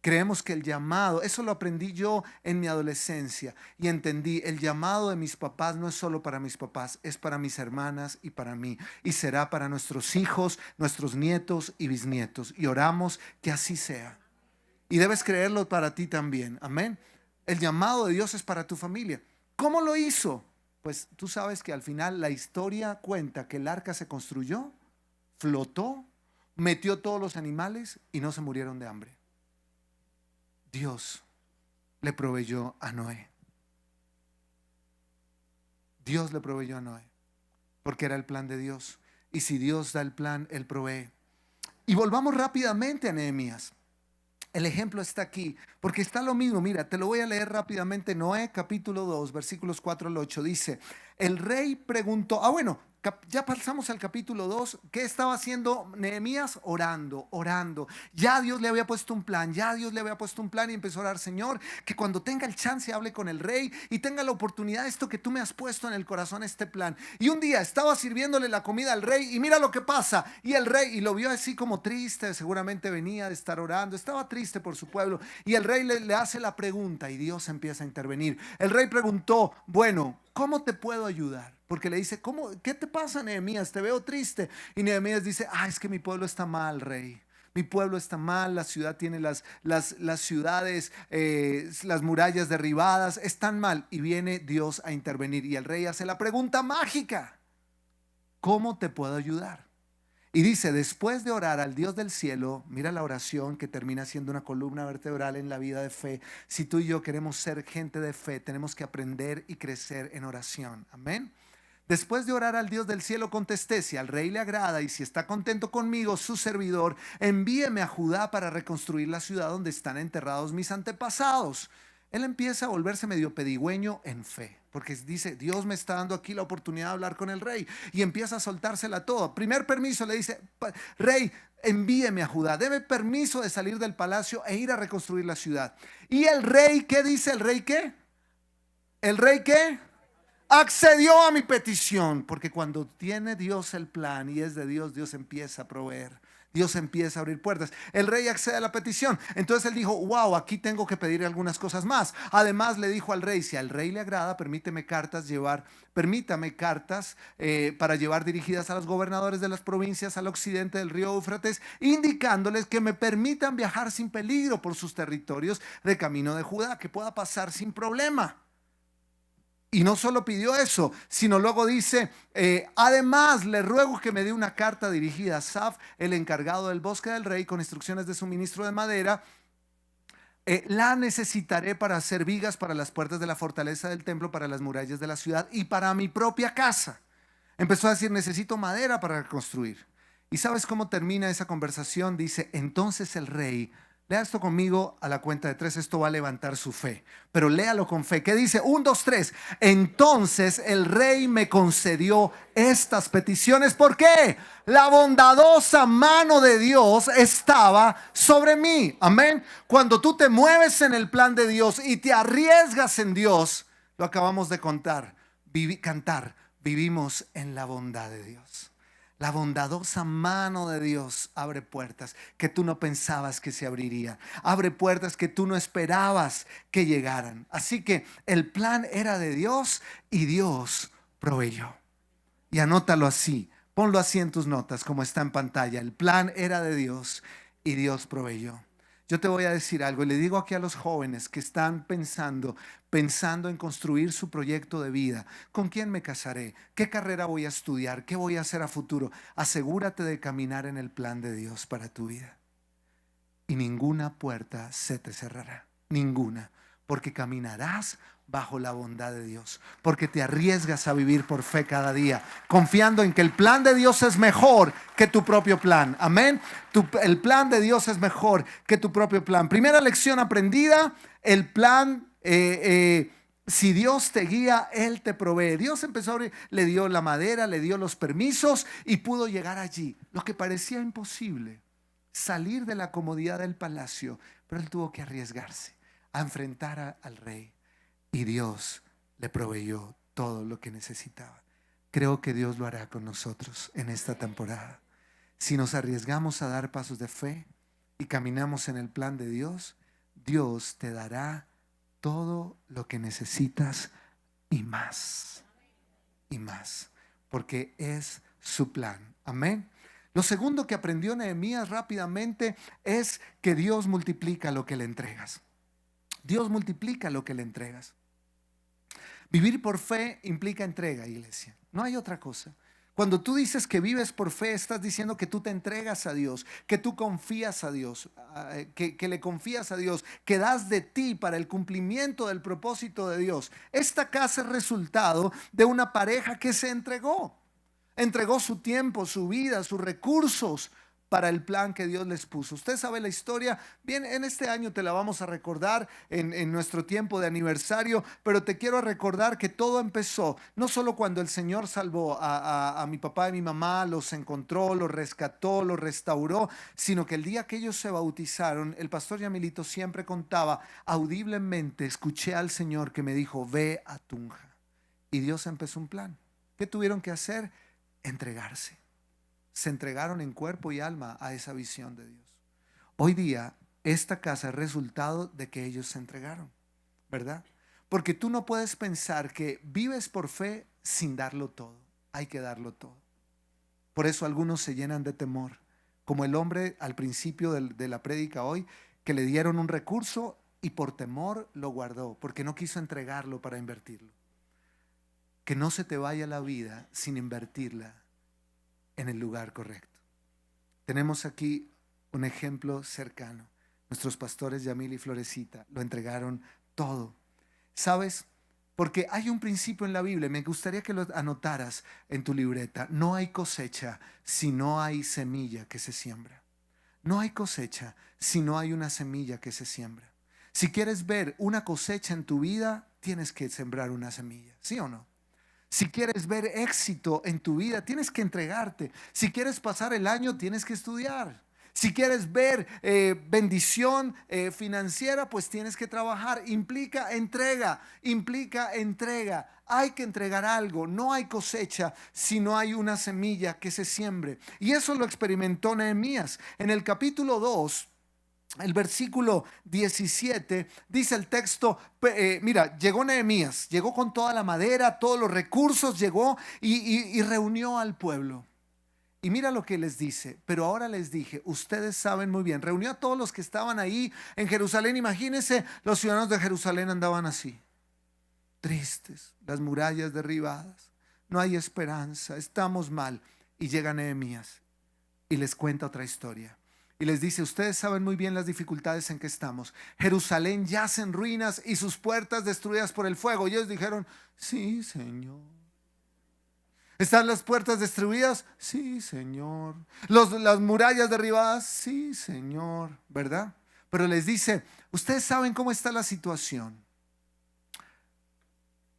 Speaker 1: Creemos que el llamado, eso lo aprendí yo en mi adolescencia y entendí, el llamado de mis papás no es solo para mis papás, es para mis hermanas y para mí. Y será para nuestros hijos, nuestros nietos y bisnietos. Y oramos que así sea. Y debes creerlo para ti también. Amén. El llamado de Dios es para tu familia. ¿Cómo lo hizo? Pues tú sabes que al final la historia cuenta que el arca se construyó, flotó, metió todos los animales y no se murieron de hambre. Dios. le proveyó a Noé. Dios le proveyó a Noé, porque era el plan de Dios. Y si Dios da el plan, Él provee. Y volvamos rápidamente a Nehemías. El ejemplo está aquí, porque está lo mismo. Mira, te lo voy a leer rápidamente. Noé capítulo 2, versículos 4 al 8. Dice, el rey preguntó, ya pasamos al capítulo 2. ¿Qué estaba haciendo Nehemías? Orando. Ya Dios le había puesto un plan, y empezó a orar: Señor, que cuando tenga el chance hable con el rey y tenga la oportunidad de esto que tú me has puesto en el corazón, este plan. Y un día estaba sirviéndole la comida al rey y mira lo que pasa. Y el rey, y lo vio así como triste, seguramente venía de estar orando, estaba triste por su pueblo. Y el rey le hace la pregunta y Dios empieza a intervenir. El rey preguntó, bueno, ¿cómo te puedo ayudar? Porque le dice, ¿qué te pasa, Nehemías? Te veo triste. Y Nehemías dice, es que mi pueblo está mal, rey. Mi pueblo está mal, la ciudad tiene las ciudades, las murallas derribadas, están mal. Y viene Dios a intervenir. Y el rey hace la pregunta mágica: ¿cómo te puedo ayudar? Y dice, después de orar al Dios del cielo, mira la oración que termina siendo una columna vertebral en la vida de fe. Si tú y yo queremos ser gente de fe, tenemos que aprender y crecer en oración. Amén. Después de orar al Dios del cielo, contesté, si al rey le agrada y si está contento conmigo, su servidor, envíeme a Judá para reconstruir la ciudad donde están enterrados mis antepasados. Él empieza a volverse medio pedigüeño en fe, porque dice, Dios me está dando aquí la oportunidad de hablar con el rey, y empieza a soltársela todo. Primer permiso le dice, rey, envíeme a Judá, deme permiso de salir del palacio e ir a reconstruir la ciudad. Y el rey, ¿qué dice? ¿El rey qué? ¿El rey qué? Accedió a mi petición, porque cuando tiene Dios el plan y es de Dios, Dios empieza a proveer. Dios empieza a abrir puertas. El rey accede a la petición. Entonces él dijo, wow, aquí tengo que pedir algunas cosas más. Además le dijo al rey, si al rey le agrada, permítame cartas para llevar dirigidas a los gobernadores de las provincias al occidente del río Éufrates, indicándoles que me permitan viajar sin peligro por sus territorios de camino de Judá, que pueda pasar sin problema. Y no solo pidió eso, sino luego dice, además le ruego que me dé una carta dirigida a Asaf, el encargado del bosque del rey, con instrucciones de suministro de madera. La necesitaré para hacer vigas para las puertas de la fortaleza del templo, para las murallas de la ciudad y para mi propia casa. Empezó a decir, necesito madera para reconstruir. ¿Y sabes cómo termina esa conversación? Dice, entonces el rey... Lea esto conmigo a la cuenta de 3, esto va a levantar su fe, pero léalo con fe. ¿Qué dice? 1, 2, 3. Entonces el rey me concedió estas peticiones. ¿Por qué? La bondadosa mano de Dios estaba sobre mí. Amén. Cuando tú te mueves en el plan de Dios y te arriesgas en Dios, lo acabamos de cantar, vivimos en la bondad de Dios. La bondadosa mano de Dios abre puertas que tú no pensabas que se abrirían. Abre puertas que tú no esperabas que llegaran. Así que el plan era de Dios y Dios proveyó. Y anótalo así, ponlo así en tus notas como está en pantalla. El plan era de Dios y Dios proveyó. Yo te voy a decir algo y le digo aquí a los jóvenes que están pensando en construir su proyecto de vida. ¿Con quién me casaré? ¿Qué carrera voy a estudiar? ¿Qué voy a hacer a futuro? Asegúrate de caminar en el plan de Dios para tu vida. Y ninguna puerta se te cerrará. Ninguna. Porque caminarás bajo la bondad de Dios, porque te arriesgas a vivir por fe cada día, confiando en que el plan de Dios es mejor que tu propio plan. Amén. El plan de Dios es mejor que tu propio plan. Primera lección aprendida: el plan, si Dios te guía, Él te provee. Dios empezó a abrir, le dio la madera, le dio los permisos y pudo llegar allí. Lo que parecía imposible, salir de la comodidad del palacio, pero él tuvo que arriesgarse a enfrentar al rey. Y Dios le proveyó todo lo que necesitaba. Creo que Dios lo hará con nosotros en esta temporada. Si nos arriesgamos a dar pasos de fe y caminamos en el plan de Dios, Dios te dará todo lo que necesitas y más. Y más. Porque es su plan. Amén. Lo segundo que aprendió Nehemías rápidamente es que Dios multiplica lo que le entregas. Dios multiplica lo que le entregas. Vivir por fe implica entrega, iglesia. No hay otra cosa. Cuando tú dices que vives por fe, estás diciendo que tú te entregas a Dios, que tú confías a Dios, que le confías a Dios, que das de ti para el cumplimiento del propósito de Dios. Esta casa es resultado de una pareja que se entregó. Entregó su tiempo, su vida, sus recursos para el plan que Dios les puso. Usted sabe la historia. Bien, en este año te la vamos a recordar en nuestro tiempo de aniversario, pero te quiero recordar que todo empezó no solo cuando el Señor salvó a mi papá y mi mamá, los encontró, los rescató, los restauró, sino que el día que ellos se bautizaron, el pastor Yamilito siempre contaba audiblemente, escuché al Señor que me dijo, ve a Tunja. Y Dios empezó un plan. ¿Qué tuvieron que hacer? Entregarse. Se entregaron en cuerpo y alma a esa visión de Dios. Hoy día, esta casa es resultado de que ellos se entregaron, ¿verdad? Porque tú no puedes pensar que vives por fe sin darlo todo. Hay que darlo todo. Por eso algunos se llenan de temor, como el hombre al principio de la prédica hoy, que le dieron un recurso y por temor lo guardó, porque no quiso entregarlo para invertirlo. Que no se te vaya la vida sin invertirla en el lugar correcto. Tenemos aquí un ejemplo cercano. Nuestros pastores Yamil y Florecita lo entregaron todo. ¿Sabes? Porque hay un principio en la Biblia, me gustaría que lo anotaras en tu libreta. No hay cosecha si no hay semilla que se siembra. No hay cosecha si no hay una semilla que se siembra. Si quieres ver una cosecha en tu vida, tienes que sembrar una semilla, ¿sí o no? Si quieres ver éxito en tu vida, tienes que entregarte. Si quieres pasar el año, tienes que estudiar. Si quieres ver bendición financiera, pues tienes que trabajar. Implica entrega, implica entrega. Hay que entregar algo. No hay cosecha si no hay una semilla que se siembre. Y eso lo experimentó Nehemías. En el capítulo 2. El versículo 17 dice el texto, mira, llegó Nehemías, llegó con toda la madera, todos los recursos, llegó y reunió al pueblo. Y mira lo que les dice, pero ahora les dije, ustedes saben muy bien, reunió a todos los que estaban ahí en Jerusalén. Imagínense, los ciudadanos de Jerusalén andaban así, tristes, las murallas derribadas, no hay esperanza, estamos mal. Y llega Nehemías y les cuenta otra historia. Y les dice, ustedes saben muy bien las dificultades en que estamos. Jerusalén yace en ruinas y sus puertas destruidas por el fuego. Y ellos dijeron, sí, Señor. ¿Están las puertas destruidas? Sí, Señor. Las murallas derribadas? Sí, Señor. ¿Verdad? Pero les dice, ustedes saben cómo está la situación.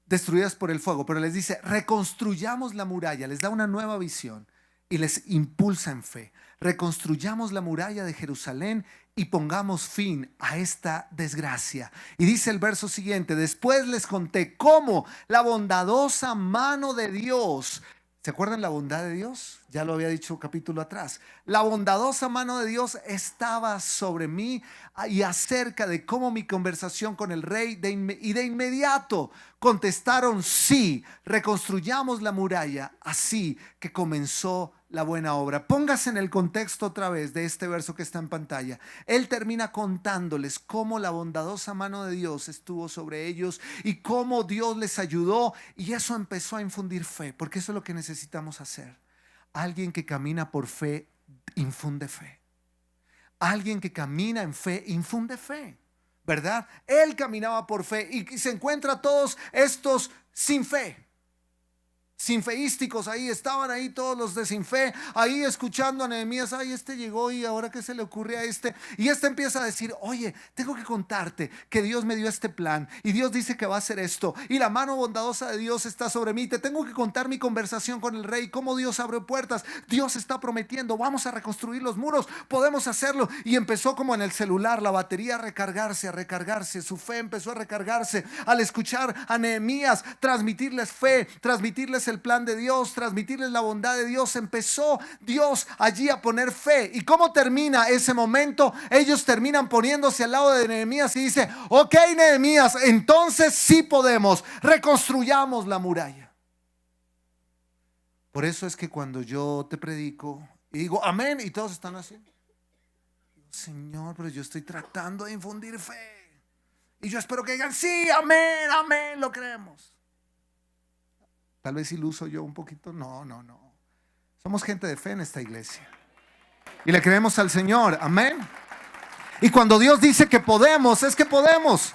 Speaker 1: Destruidas por el fuego. Pero les dice, reconstruyamos la muralla. Les da una nueva visión y les impulsa en fe. Reconstruyamos la muralla de Jerusalén y pongamos fin a esta desgracia. Y dice el verso siguiente, después les conté cómo la bondadosa mano de Dios, ¿se acuerdan la bondad de Dios? Ya lo había dicho un capítulo atrás. La bondadosa mano de Dios estaba sobre mí y acerca de cómo mi conversación con el rey y de inmediato contestaron sí, reconstruyamos la muralla, así que comenzó la buena obra. Póngase en el contexto otra vez de este verso que está en pantalla. Él termina contándoles cómo la bondadosa mano de Dios estuvo sobre ellos y cómo Dios les ayudó, y eso empezó a infundir fe, porque eso es lo que necesitamos hacer. Alguien que camina por fe infunde fe. Alguien que camina en fe infunde fe, ¿verdad? Él caminaba por fe y se encuentra a todos estos sin fe. Sinfeísticos ahí, estaban ahí todos los de sin fe, ahí escuchando a Nehemías, ay, este llegó y ahora qué se le ocurre a este, y este empieza a decir, oye, tengo que contarte que Dios me dio este plan, y Dios dice que va a hacer esto, y la mano bondadosa de Dios está sobre mí, te tengo que contar mi conversación con el rey, cómo Dios abrió puertas, Dios está prometiendo, vamos a reconstruir los muros, podemos hacerlo, y empezó como en el celular, la batería a recargarse, su fe empezó a recargarse, al escuchar a Nehemías, transmitirles fe, transmitirles el plan de Dios, transmitirles la bondad de Dios, empezó Dios allí a poner fe. ¿Y cómo termina ese momento? Ellos terminan poniéndose al lado de Nehemías y dice, ok, Nehemías, entonces sí podemos, reconstruyamos la muralla. Por eso es que cuando yo te predico y digo amén y todos están así, Señor, pero yo estoy tratando de infundir fe y yo espero que digan sí, amén, amén, lo creemos. Tal vez iluso yo un poquito. No. Somos gente de fe en esta iglesia. Y le creemos al Señor. Amén. Y cuando Dios dice que podemos, es que podemos.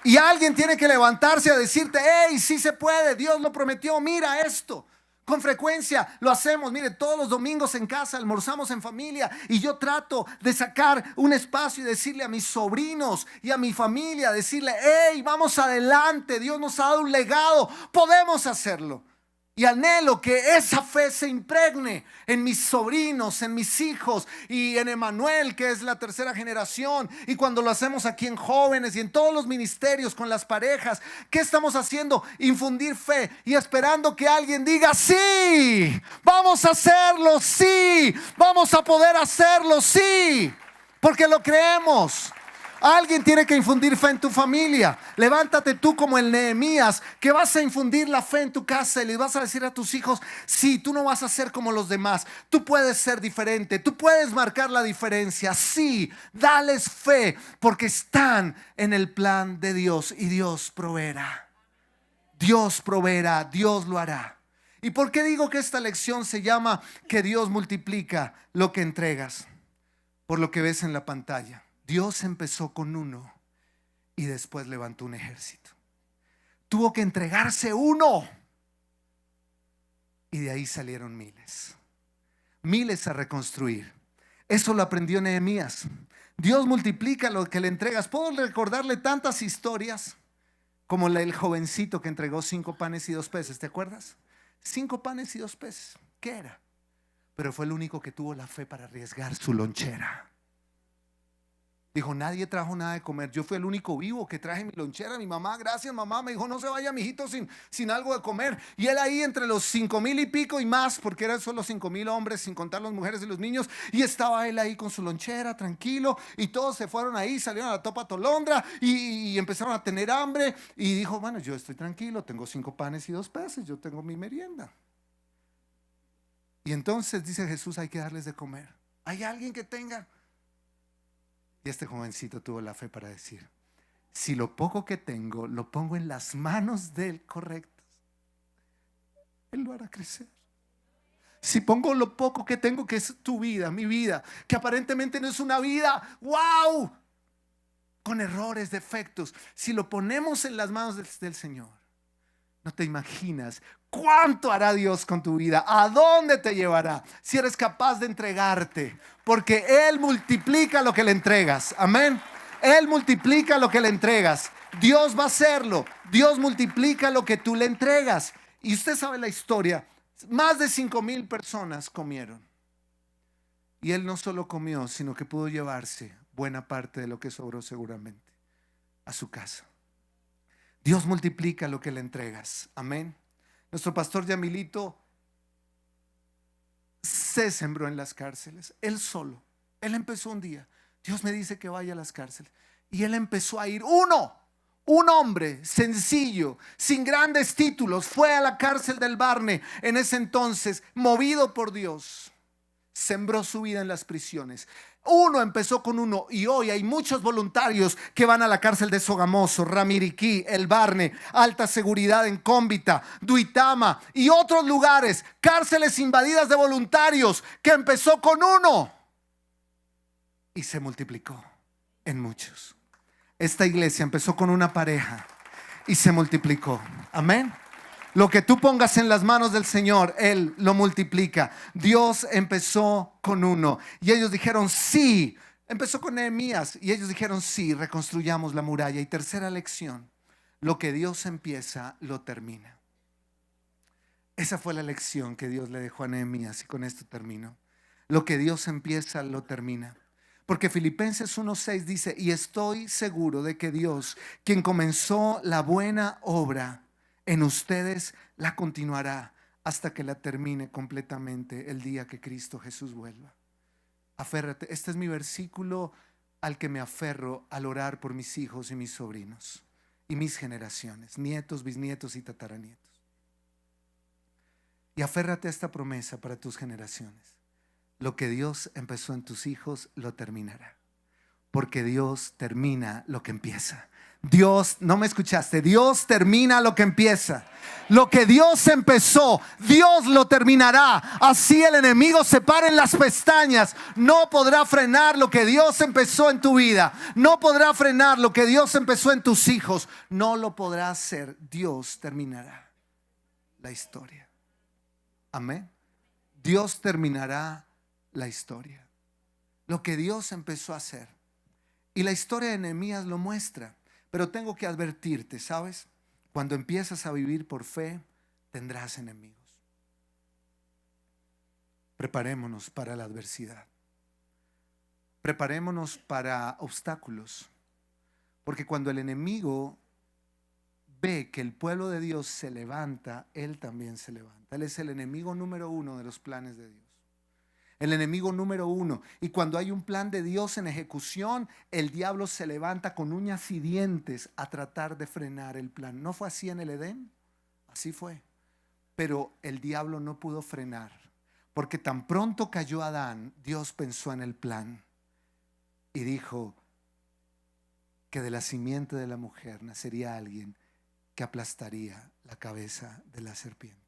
Speaker 1: Y alguien tiene que levantarse a decirte: hey, sí se puede, Dios lo prometió, mira esto. Con frecuencia lo hacemos. Mire, todos los domingos en casa almorzamos en familia y yo trato de sacar un espacio y decirle a mis sobrinos y a mi familia, decirle: hey, vamos adelante, Dios nos ha dado un legado, podemos hacerlo. Y anhelo que esa fe se impregne en mis sobrinos, en mis hijos y en Emanuel, que es la tercera generación. Y cuando lo hacemos aquí en jóvenes y en todos los ministerios con las parejas, ¿qué estamos haciendo? Infundir fe y esperando que alguien diga: sí, vamos a hacerlo, sí, vamos a poder hacerlo, sí, porque lo creemos. Alguien tiene que infundir fe en tu familia. Levántate tú como el Nehemías, que vas a infundir la fe en tu casa y le vas a decir a tus hijos: sí, tú no vas a ser como los demás, tú puedes ser diferente, tú puedes marcar la diferencia. Sí, dales fe, porque están en el plan de Dios y Dios proveerá. Dios proveerá, Dios lo hará. ¿Y por qué digo que esta lección se llama que Dios multiplica lo que entregas? Por lo que ves en la pantalla. Dios empezó con uno y después levantó un ejército. Tuvo que entregarse uno y de ahí salieron miles. Miles a reconstruir. Eso lo aprendió Nehemías. Dios multiplica lo que le entregas. Puedo recordarle tantas historias como el jovencito que entregó 5 panes y 2 peces. ¿Te acuerdas? 5 panes y 2 peces. ¿Qué era? Pero fue el único que tuvo la fe para arriesgar su lonchera. Dijo: nadie trajo nada de comer, yo fui el único vivo que traje mi lonchera. Mi mamá, gracias mamá, me dijo: no se vaya mi hijito sin algo de comer. Y él ahí entre los 5,000 y pico y más, porque eran solo 5,000 hombres, sin contar las mujeres y los niños. Y estaba él ahí con su lonchera, tranquilo. Y todos se fueron ahí, salieron a la Topa Tolondra y empezaron a tener hambre. Y dijo: bueno, yo estoy tranquilo, tengo 5 panes y 2 peces, yo tengo mi merienda. Y entonces dice Jesús: hay que darles de comer. ¿Hay alguien que tenga? Y este jovencito tuvo la fe para decir: si lo poco que tengo lo pongo en las manos del correcto, Él lo hará crecer. Si pongo lo poco que tengo, que es tu vida, mi vida, que aparentemente no es una vida, wow, con errores, defectos, si lo ponemos en las manos del Señor, no te imaginas cuánto hará Dios con tu vida, a dónde te llevará, si eres capaz de entregarte, porque Él multiplica lo que le entregas. Amén. Él multiplica lo que le entregas. Dios va a hacerlo. Dios multiplica lo que tú le entregas. Y usted sabe la historia. Más de 5,000 personas comieron. Y Él no solo comió, sino que pudo llevarse buena parte de lo que sobró seguramente a su casa. Dios multiplica lo que le entregas. Amén. Nuestro pastor Yamilito se sembró en las cárceles. Él solo. Él empezó un día. Dios me dice que vaya a las cárceles. Y él empezó a ir. Un hombre sencillo, sin grandes títulos, fue a la cárcel del Barne en ese entonces, movido por Dios. Sembró su vida en las prisiones. Uno empezó con uno y hoy hay muchos voluntarios que van a la cárcel de Sogamoso, Ramiriquí, El Barne, Alta Seguridad en Cómbita, Duitama y otros lugares, cárceles invadidas de voluntarios, que empezó con uno y se multiplicó en muchos. Esta iglesia empezó con una pareja y se multiplicó. Amén. Lo que tú pongas en las manos del Señor, Él lo multiplica. Dios empezó con uno y ellos dijeron sí. Empezó con Nehemías y ellos dijeron sí, reconstruyamos la muralla. Y tercera lección: lo que Dios empieza, lo termina. Esa fue la lección que Dios le dejó a Nehemías y con esto termino. Lo que Dios empieza, lo termina. Porque Filipenses 1:6 dice: y estoy seguro de que Dios, quien comenzó la buena obra en ustedes, la continuará hasta que la termine completamente el día que Cristo Jesús vuelva. Aférrate. Este es mi versículo al que me aferro al orar por mis hijos y mis sobrinos y mis generaciones, nietos, bisnietos y tataranietos. Y aférrate a esta promesa para tus generaciones. Lo que Dios empezó en tus hijos, lo terminará. Porque Dios termina lo que empieza. Dios, no me escuchaste, Dios termina lo que empieza. Lo que Dios empezó, Dios lo terminará. Así el enemigo se pare en las pestañas, no podrá frenar lo que Dios empezó en tu vida. No podrá frenar lo que Dios empezó en tus hijos. No lo podrá hacer. Dios terminará la historia. Amén. Dios terminará la historia. Lo que Dios empezó a hacer. Y la historia de Nehemías lo muestra. Pero tengo que advertirte, ¿sabes? Cuando empiezas a vivir por fe, tendrás enemigos. Preparémonos para la adversidad. Preparémonos para obstáculos. Porque cuando el enemigo ve que el pueblo de Dios se levanta, él también se levanta. Él es el enemigo número uno de los planes de Dios. El enemigo número uno. Y cuando hay un plan de Dios en ejecución, el diablo se levanta con uñas y dientes a tratar de frenar el plan. ¿No fue así en el Edén? Así fue. Pero el diablo no pudo frenar, porque tan pronto cayó Adán, Dios pensó en el plan y dijo que de la simiente de la mujer nacería alguien que aplastaría la cabeza de la serpiente.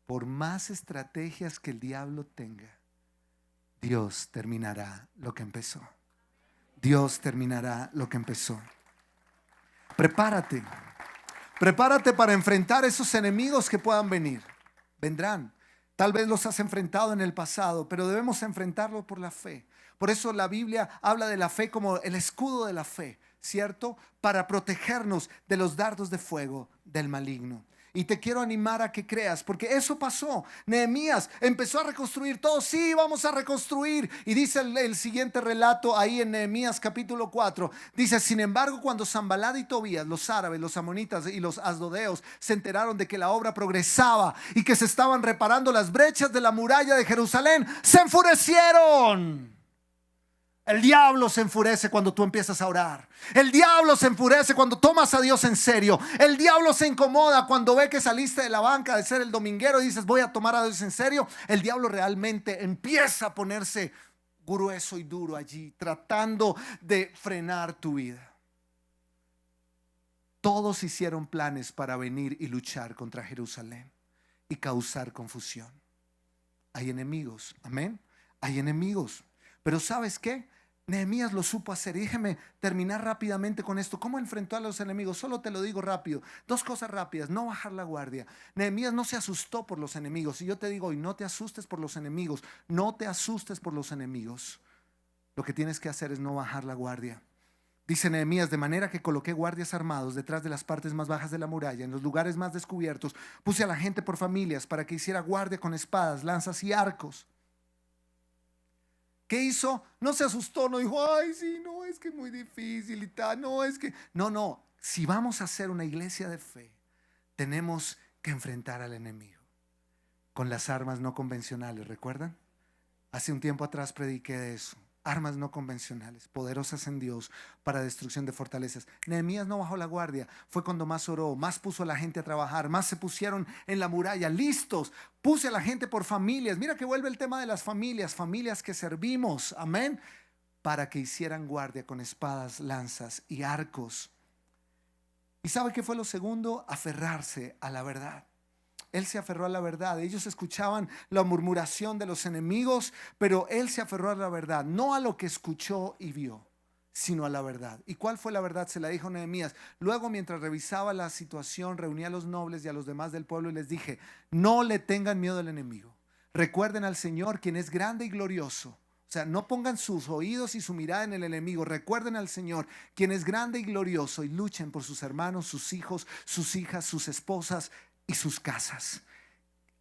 Speaker 1: Por más estrategias que el diablo tenga, Dios terminará lo que empezó. Dios terminará lo que empezó. Prepárate. Prepárate para enfrentar esos enemigos que puedan venir. Vendrán. Tal vez los has enfrentado en el pasado, pero debemos enfrentarlos por la fe. Por eso la Biblia habla de la fe como el escudo de la fe, ¿cierto? Para protegernos de los dardos de fuego del maligno. Y te quiero animar a que creas, porque eso pasó. Nehemías empezó a reconstruir todo. Sí, vamos a reconstruir. Y dice el siguiente relato ahí en Nehemías capítulo 4. Dice, sin embargo, cuando Sanballat y Tobías, los árabes, los amonitas y los asdodeos, se enteraron de que la obra progresaba y que se estaban reparando las brechas de la muralla de Jerusalén, se enfurecieron. El diablo se enfurece cuando tú empiezas a orar. El diablo se enfurece cuando tomas a Dios en serio. El diablo se incomoda cuando ve que saliste de la banca de ser el dominguero y dices voy a tomar a Dios en serio. El diablo realmente empieza a ponerse grueso y duro allí, tratando de frenar tu vida. Todos hicieron planes para venir y luchar contra Jerusalén y causar confusión. Hay enemigos, amén. Hay enemigos. Pero ¿sabes qué? Nehemías lo supo hacer. Y déjeme terminar rápidamente con esto. ¿Cómo enfrentó a los enemigos? Solo te lo digo rápido. Dos cosas rápidas. No bajar la guardia. Nehemías no se asustó por los enemigos. Y yo te digo hoy, no te asustes por los enemigos. No te asustes por los enemigos. Lo que tienes que hacer es no bajar la guardia. Dice Nehemías, de manera que coloqué guardias armados detrás de las partes más bajas de la muralla, en los lugares más descubiertos. Puse a la gente por familias para que hiciera guardia con espadas, lanzas y arcos. ¿Qué hizo? No se asustó, no dijo, ay, sí, no, es que es muy difícil y tal, no, es que... No, si vamos a ser una iglesia de fe, tenemos que enfrentar al enemigo con las armas no convencionales, ¿recuerdan? Hace un tiempo atrás prediqué de eso. Armas no convencionales, poderosas en Dios para destrucción de fortalezas. Nehemías no bajó la guardia, fue cuando más oró, más puso a la gente a trabajar, más se pusieron en la muralla, listos. Puse a la gente por familias. Mira que vuelve el tema de las familias, familias que servimos, amén, para que hicieran guardia con espadas, lanzas y arcos. ¿Y sabe qué fue lo segundo? Aferrarse a la verdad. Él se aferró a la verdad. Ellos escuchaban la murmuración de los enemigos, pero él se aferró a la verdad, no a lo que escuchó y vio, sino a la verdad. ¿Y cuál fue la verdad? Se la dijo Nehemías. Luego, mientras revisaba la situación, reuní a los nobles y a los demás del pueblo y les dije, no le tengan miedo al enemigo. Recuerden al Señor, quien es grande y glorioso. O sea, no pongan sus oídos y su mirada en el enemigo. Recuerden al Señor, quien es grande y glorioso, y luchen por sus hermanos, sus hijos, sus hijas, sus esposas y sus casas.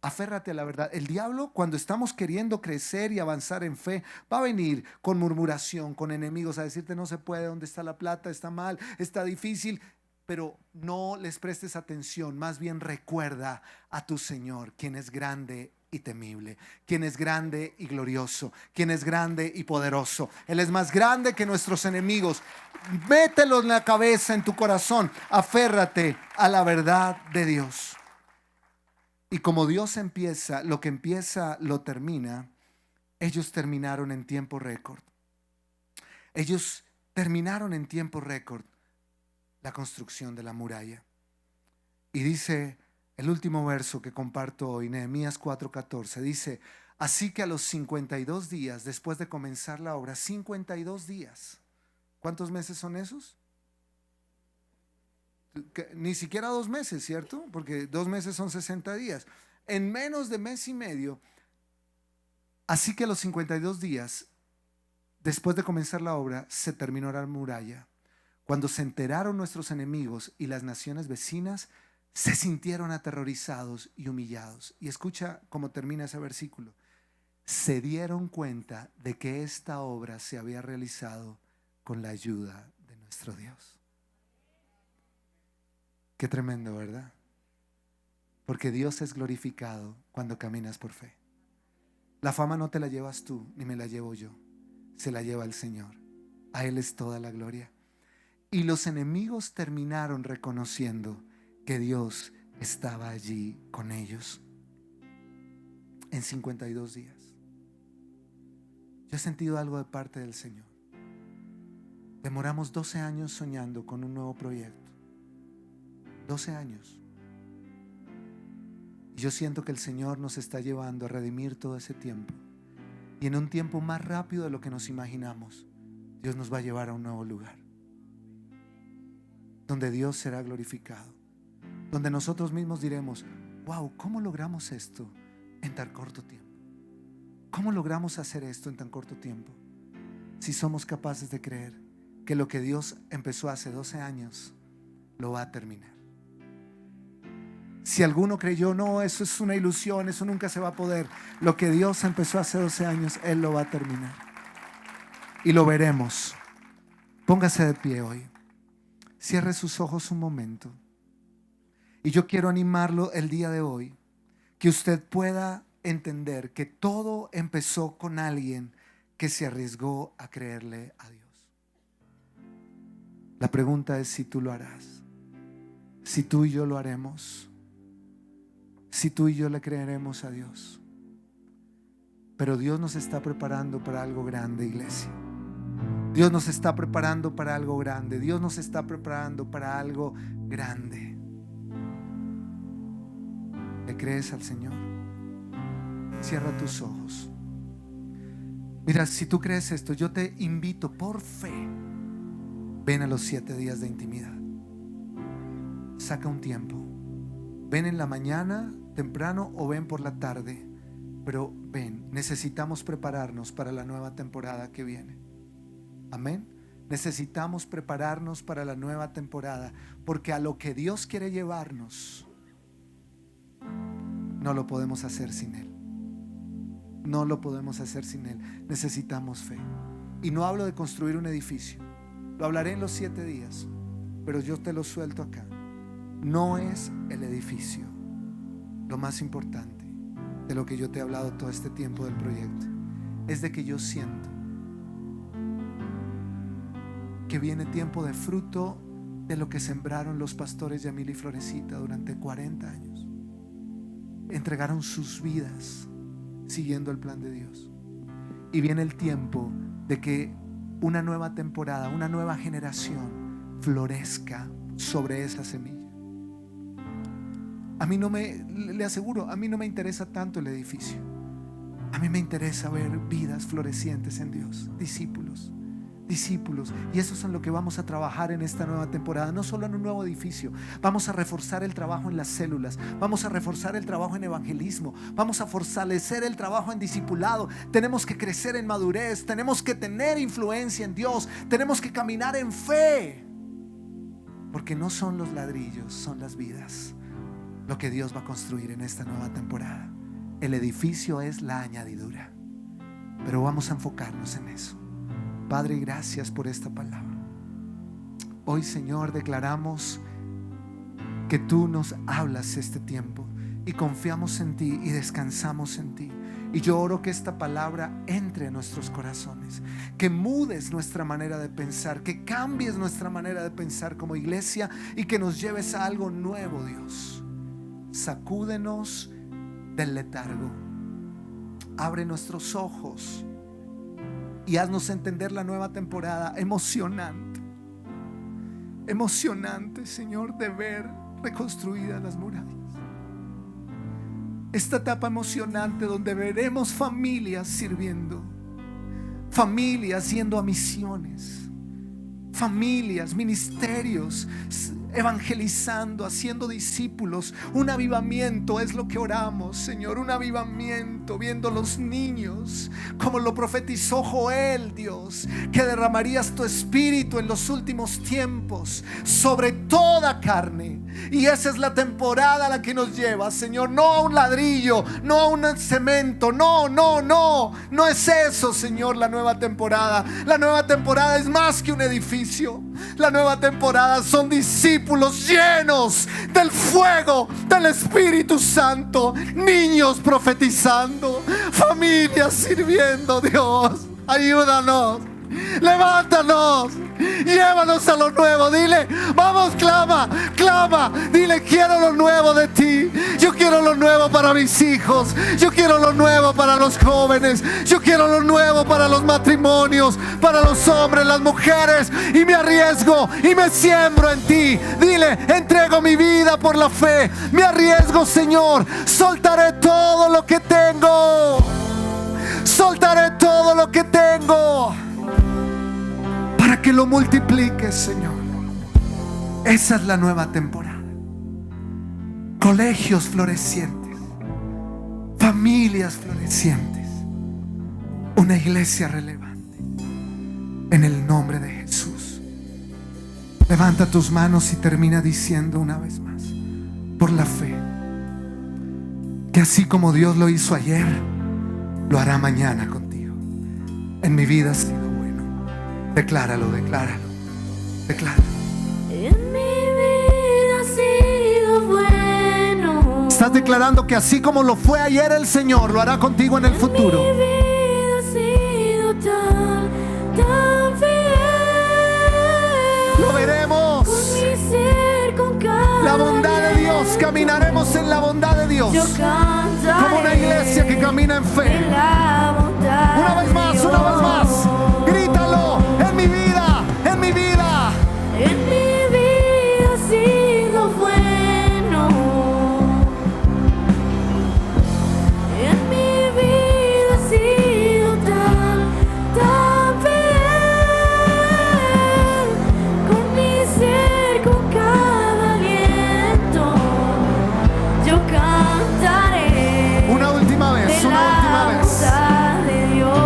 Speaker 1: Aférrate a la verdad. El diablo, cuando estamos queriendo crecer y avanzar en fe, va a venir con murmuración, con enemigos a decirte no se puede, ¿dónde está la plata? Está mal, está difícil. Pero no les prestes atención, más bien recuerda a tu Señor, quien es grande y temible, quien es grande y glorioso, quien es grande y poderoso. Él es más grande que nuestros enemigos. Mételo en la cabeza, en tu corazón. Aférrate a la verdad de Dios. Y como Dios empieza, lo que empieza lo termina. Ellos terminaron en tiempo récord. Ellos terminaron en tiempo récord. la construcción de la muralla. Y dice el último verso que comparto hoy, Nehemías 4:14, dice: así que a los 52 días después de comenzar la obra, 52 días, ¿cuántos meses son esos? Ni siquiera 2 meses, ¿cierto? Porque 2 meses son 60 días. En menos de mes y medio, así que a los 52 días después de comenzar la obra, se terminó la muralla. Cuando se enteraron nuestros enemigos y las naciones vecinas, se sintieron aterrorizados y humillados. Y escucha cómo termina ese versículo. Se dieron cuenta de que esta obra se había realizado con la ayuda de nuestro Dios. Qué tremendo, ¿verdad? Porque Dios es glorificado cuando caminas por fe. La fama no te la llevas tú, ni me la llevo yo. Se la lleva el Señor. A Él es toda la gloria. Y los enemigos terminaron reconociendo que Dios estaba allí con ellos. En 52 días. Yo he sentido algo de parte del Señor. Demoramos 12 años soñando con un nuevo proyecto. 12 años. Y yo siento que el Señor nos está llevando a redimir todo ese tiempo. Y en un tiempo más rápido de lo que nos imaginamos, Dios nos va a llevar a un nuevo lugar. Donde Dios será glorificado. Donde nosotros mismos diremos: wow, ¿cómo logramos esto en tan corto tiempo? ¿Cómo logramos hacer esto en tan corto tiempo? Si somos capaces de creer que lo que Dios empezó hace 12 años, lo va a terminar. Si alguno creyó: no, eso es una ilusión, eso nunca se va a poder. Lo que Dios empezó hace 12 años, Él lo va a terminar. Y lo veremos. Póngase de pie hoy. Cierre sus ojos un momento. Y yo quiero animarlo el día de hoy, que usted pueda entender que todo empezó con alguien que se arriesgó a creerle a Dios. La pregunta es si tú lo harás. Si tú y yo lo haremos. Si tú y yo le creeremos a Dios. Pero Dios nos está preparando para algo grande, iglesia. Dios nos está preparando para algo grande. Dios nos está preparando para algo grande. ¿Le crees al Señor? Cierra tus ojos. Mira, si tú crees esto, yo te invito por fe. Ven a los 7 días de intimidad. Saca un tiempo. Ven en la mañana temprano o ven por la tarde. Pero ven, necesitamos prepararnos para la nueva temporada que viene. Amén. Necesitamos prepararnos para la nueva temporada, porque a lo que Dios quiere llevarnos, no lo podemos hacer sin Él. No lo podemos hacer sin Él. Necesitamos fe. Y no hablo de construir un edificio. Lo hablaré en los 7 días, pero yo te lo suelto acá. No es el edificio lo más importante de lo que yo te he hablado todo este tiempo del proyecto. Es de que yo siento que viene tiempo de fruto de lo que sembraron los pastores Yamil y Florecita durante 40 años. Entregaron sus vidas siguiendo el plan de Dios. Y viene el tiempo de que una nueva temporada, una nueva generación florezca sobre esa semilla. A mí le aseguro, a mí no me interesa tanto el edificio. A mí me interesa ver vidas florecientes en Dios, discípulos. Y eso es en lo que vamos a trabajar en esta nueva temporada. No solo en un nuevo edificio. Vamos a reforzar el trabajo en las células. Vamos a reforzar el trabajo en evangelismo. Vamos a fortalecer el trabajo en discipulado. Tenemos que crecer en madurez. Tenemos que tener influencia en Dios. Tenemos que caminar en fe. Porque no son los ladrillos, son las vidas lo que Dios va a construir en esta nueva temporada. El edificio es la añadidura, pero vamos a enfocarnos en eso. Padre, gracias por esta palabra. Hoy, Señor, declaramos que tú nos hablas este tiempo y confiamos en ti y descansamos en ti. Y yo oro que esta palabra entre en nuestros corazones, que mudes nuestra manera de pensar, que cambies nuestra manera de pensar como iglesia y que nos lleves a algo nuevo, Dios. Sacúdenos del letargo. Abre nuestros ojos y haznos entender la nueva temporada emocionante. emocionante, Señor, de ver reconstruidas las murallas. Esta etapa emocionante donde veremos familias sirviendo, familias yendo a misiones, familias, ministerios, evangelizando, haciendo discípulos. Un avivamiento es lo que oramos, Señor. Un avivamiento, viendo los niños, como lo profetizó Joel, Dios, que derramarías tu espíritu en los últimos tiempos sobre toda carne. Y esa es la temporada a la que nos lleva, Señor. No a un ladrillo, no a un cemento. No es eso, Señor, la nueva temporada. La nueva temporada es más que un edificio. La nueva temporada son discípulos llenos del fuego del Espíritu Santo, niños profetizando, familias sirviendo. Dios, ayúdanos, levántanos, llévanos a lo nuevo. Dile, vamos, clama, dile, quiero lo nuevo de ti. Yo quiero lo nuevo para mis hijos. Yo quiero lo nuevo para los jóvenes. Yo quiero lo nuevo para los matrimonios, para los hombres, las mujeres. Y me arriesgo y me siembro en ti. Dile, entrego mi vida por la fe. Me arriesgo, Señor. Soltaré todo lo que tengo. Soltaré todo lo que tengo para que lo multipliques, Señor. Esa es la nueva temporada. Colegios florecientes, familias florecientes, una iglesia relevante. En el nombre de Jesús. Levanta tus manos y termina diciendo una vez más, por la fe, que así como Dios lo hizo ayer, lo hará mañana contigo. En mi vida ha sido bueno. Decláralo.
Speaker 2: En mi vida ha sido bueno.
Speaker 1: Estás declarando que así como lo fue ayer el Señor, lo hará contigo en el futuro.
Speaker 2: En mi vida ha sido tan fiel.
Speaker 1: Lo veremos.
Speaker 2: Con mi ser, con cada
Speaker 1: La bondad de Dios. Caminaremos en la bondad de Dios.
Speaker 2: yo cantaré
Speaker 1: Como una iglesia que camina en fe.
Speaker 2: en la bondad
Speaker 1: Una vez más,
Speaker 2: de
Speaker 1: una vez más.
Speaker 2: Dios.
Speaker 1: Grítalo. En mi vida, en mi vida.
Speaker 2: En mi vida ha sido bueno. En mi vida ha sido tan fiel. Con mi ser, con cada aliento, yo cantaré
Speaker 1: Una última vez,
Speaker 2: de
Speaker 1: una última
Speaker 2: la
Speaker 1: vez.
Speaker 2: bondad de Dios.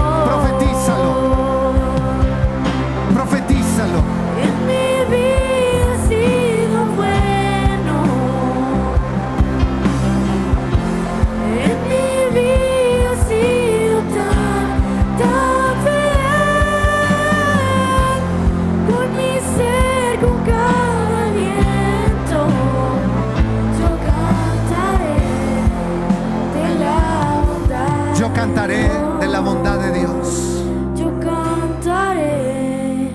Speaker 1: Profetízalo.
Speaker 2: En mi vida ha sido bueno. En mi vida ha sido tan fiel. Con mi ser, con cada aliento, yo cantaré de la bondad.
Speaker 1: Yo cantaré de la bondad de Dios.
Speaker 2: Yo cantaré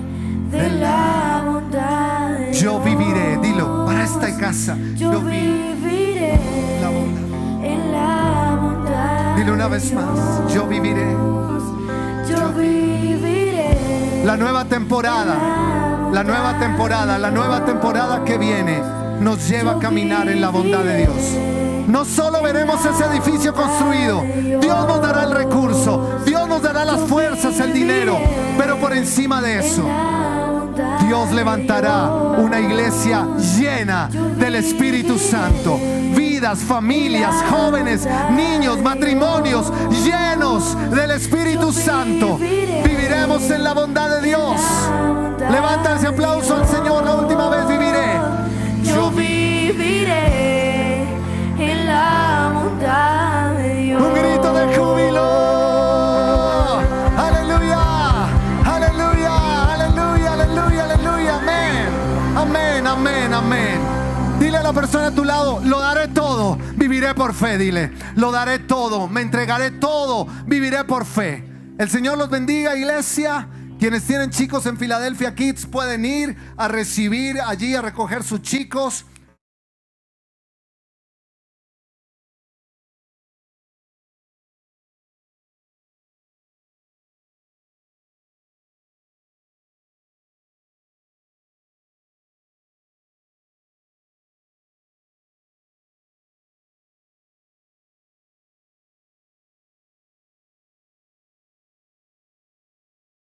Speaker 2: de la bondad de Dios.
Speaker 1: Yo viviré, dilo, para esta casa.
Speaker 2: Yo viviré
Speaker 1: la bondad.
Speaker 2: en la bondad.
Speaker 1: Dile una vez más, yo viviré.
Speaker 2: Yo viviré.
Speaker 1: La nueva temporada que viene nos lleva a caminar en la bondad de Dios. No solo veremos ese edificio construido, Dios nos dará el recurso, Dios nos dará las fuerzas, el dinero, pero por encima de eso, Dios levantará una iglesia llena del Espíritu Santo. Vidas, familias, jóvenes, niños, matrimonios llenos del Espíritu Santo. Viviremos en la bondad de Dios. Levanta ese aplauso al Señor. La última vez viviré.
Speaker 2: Yo viviré en la bondad de Dios.
Speaker 1: Un grito de júbilo. Aleluya, aleluya, aleluya, aleluya, aleluya. Amén, amén, amén, amén. Dile a la persona a tu lado, lo daré todo, viviré por fe. Dile, lo daré todo, me entregaré todo, viviré por fe. El Señor los bendiga, iglesia. Quienes tienen chicos en Philadelphia Kids pueden ir a recibir allí, a recoger sus chicos.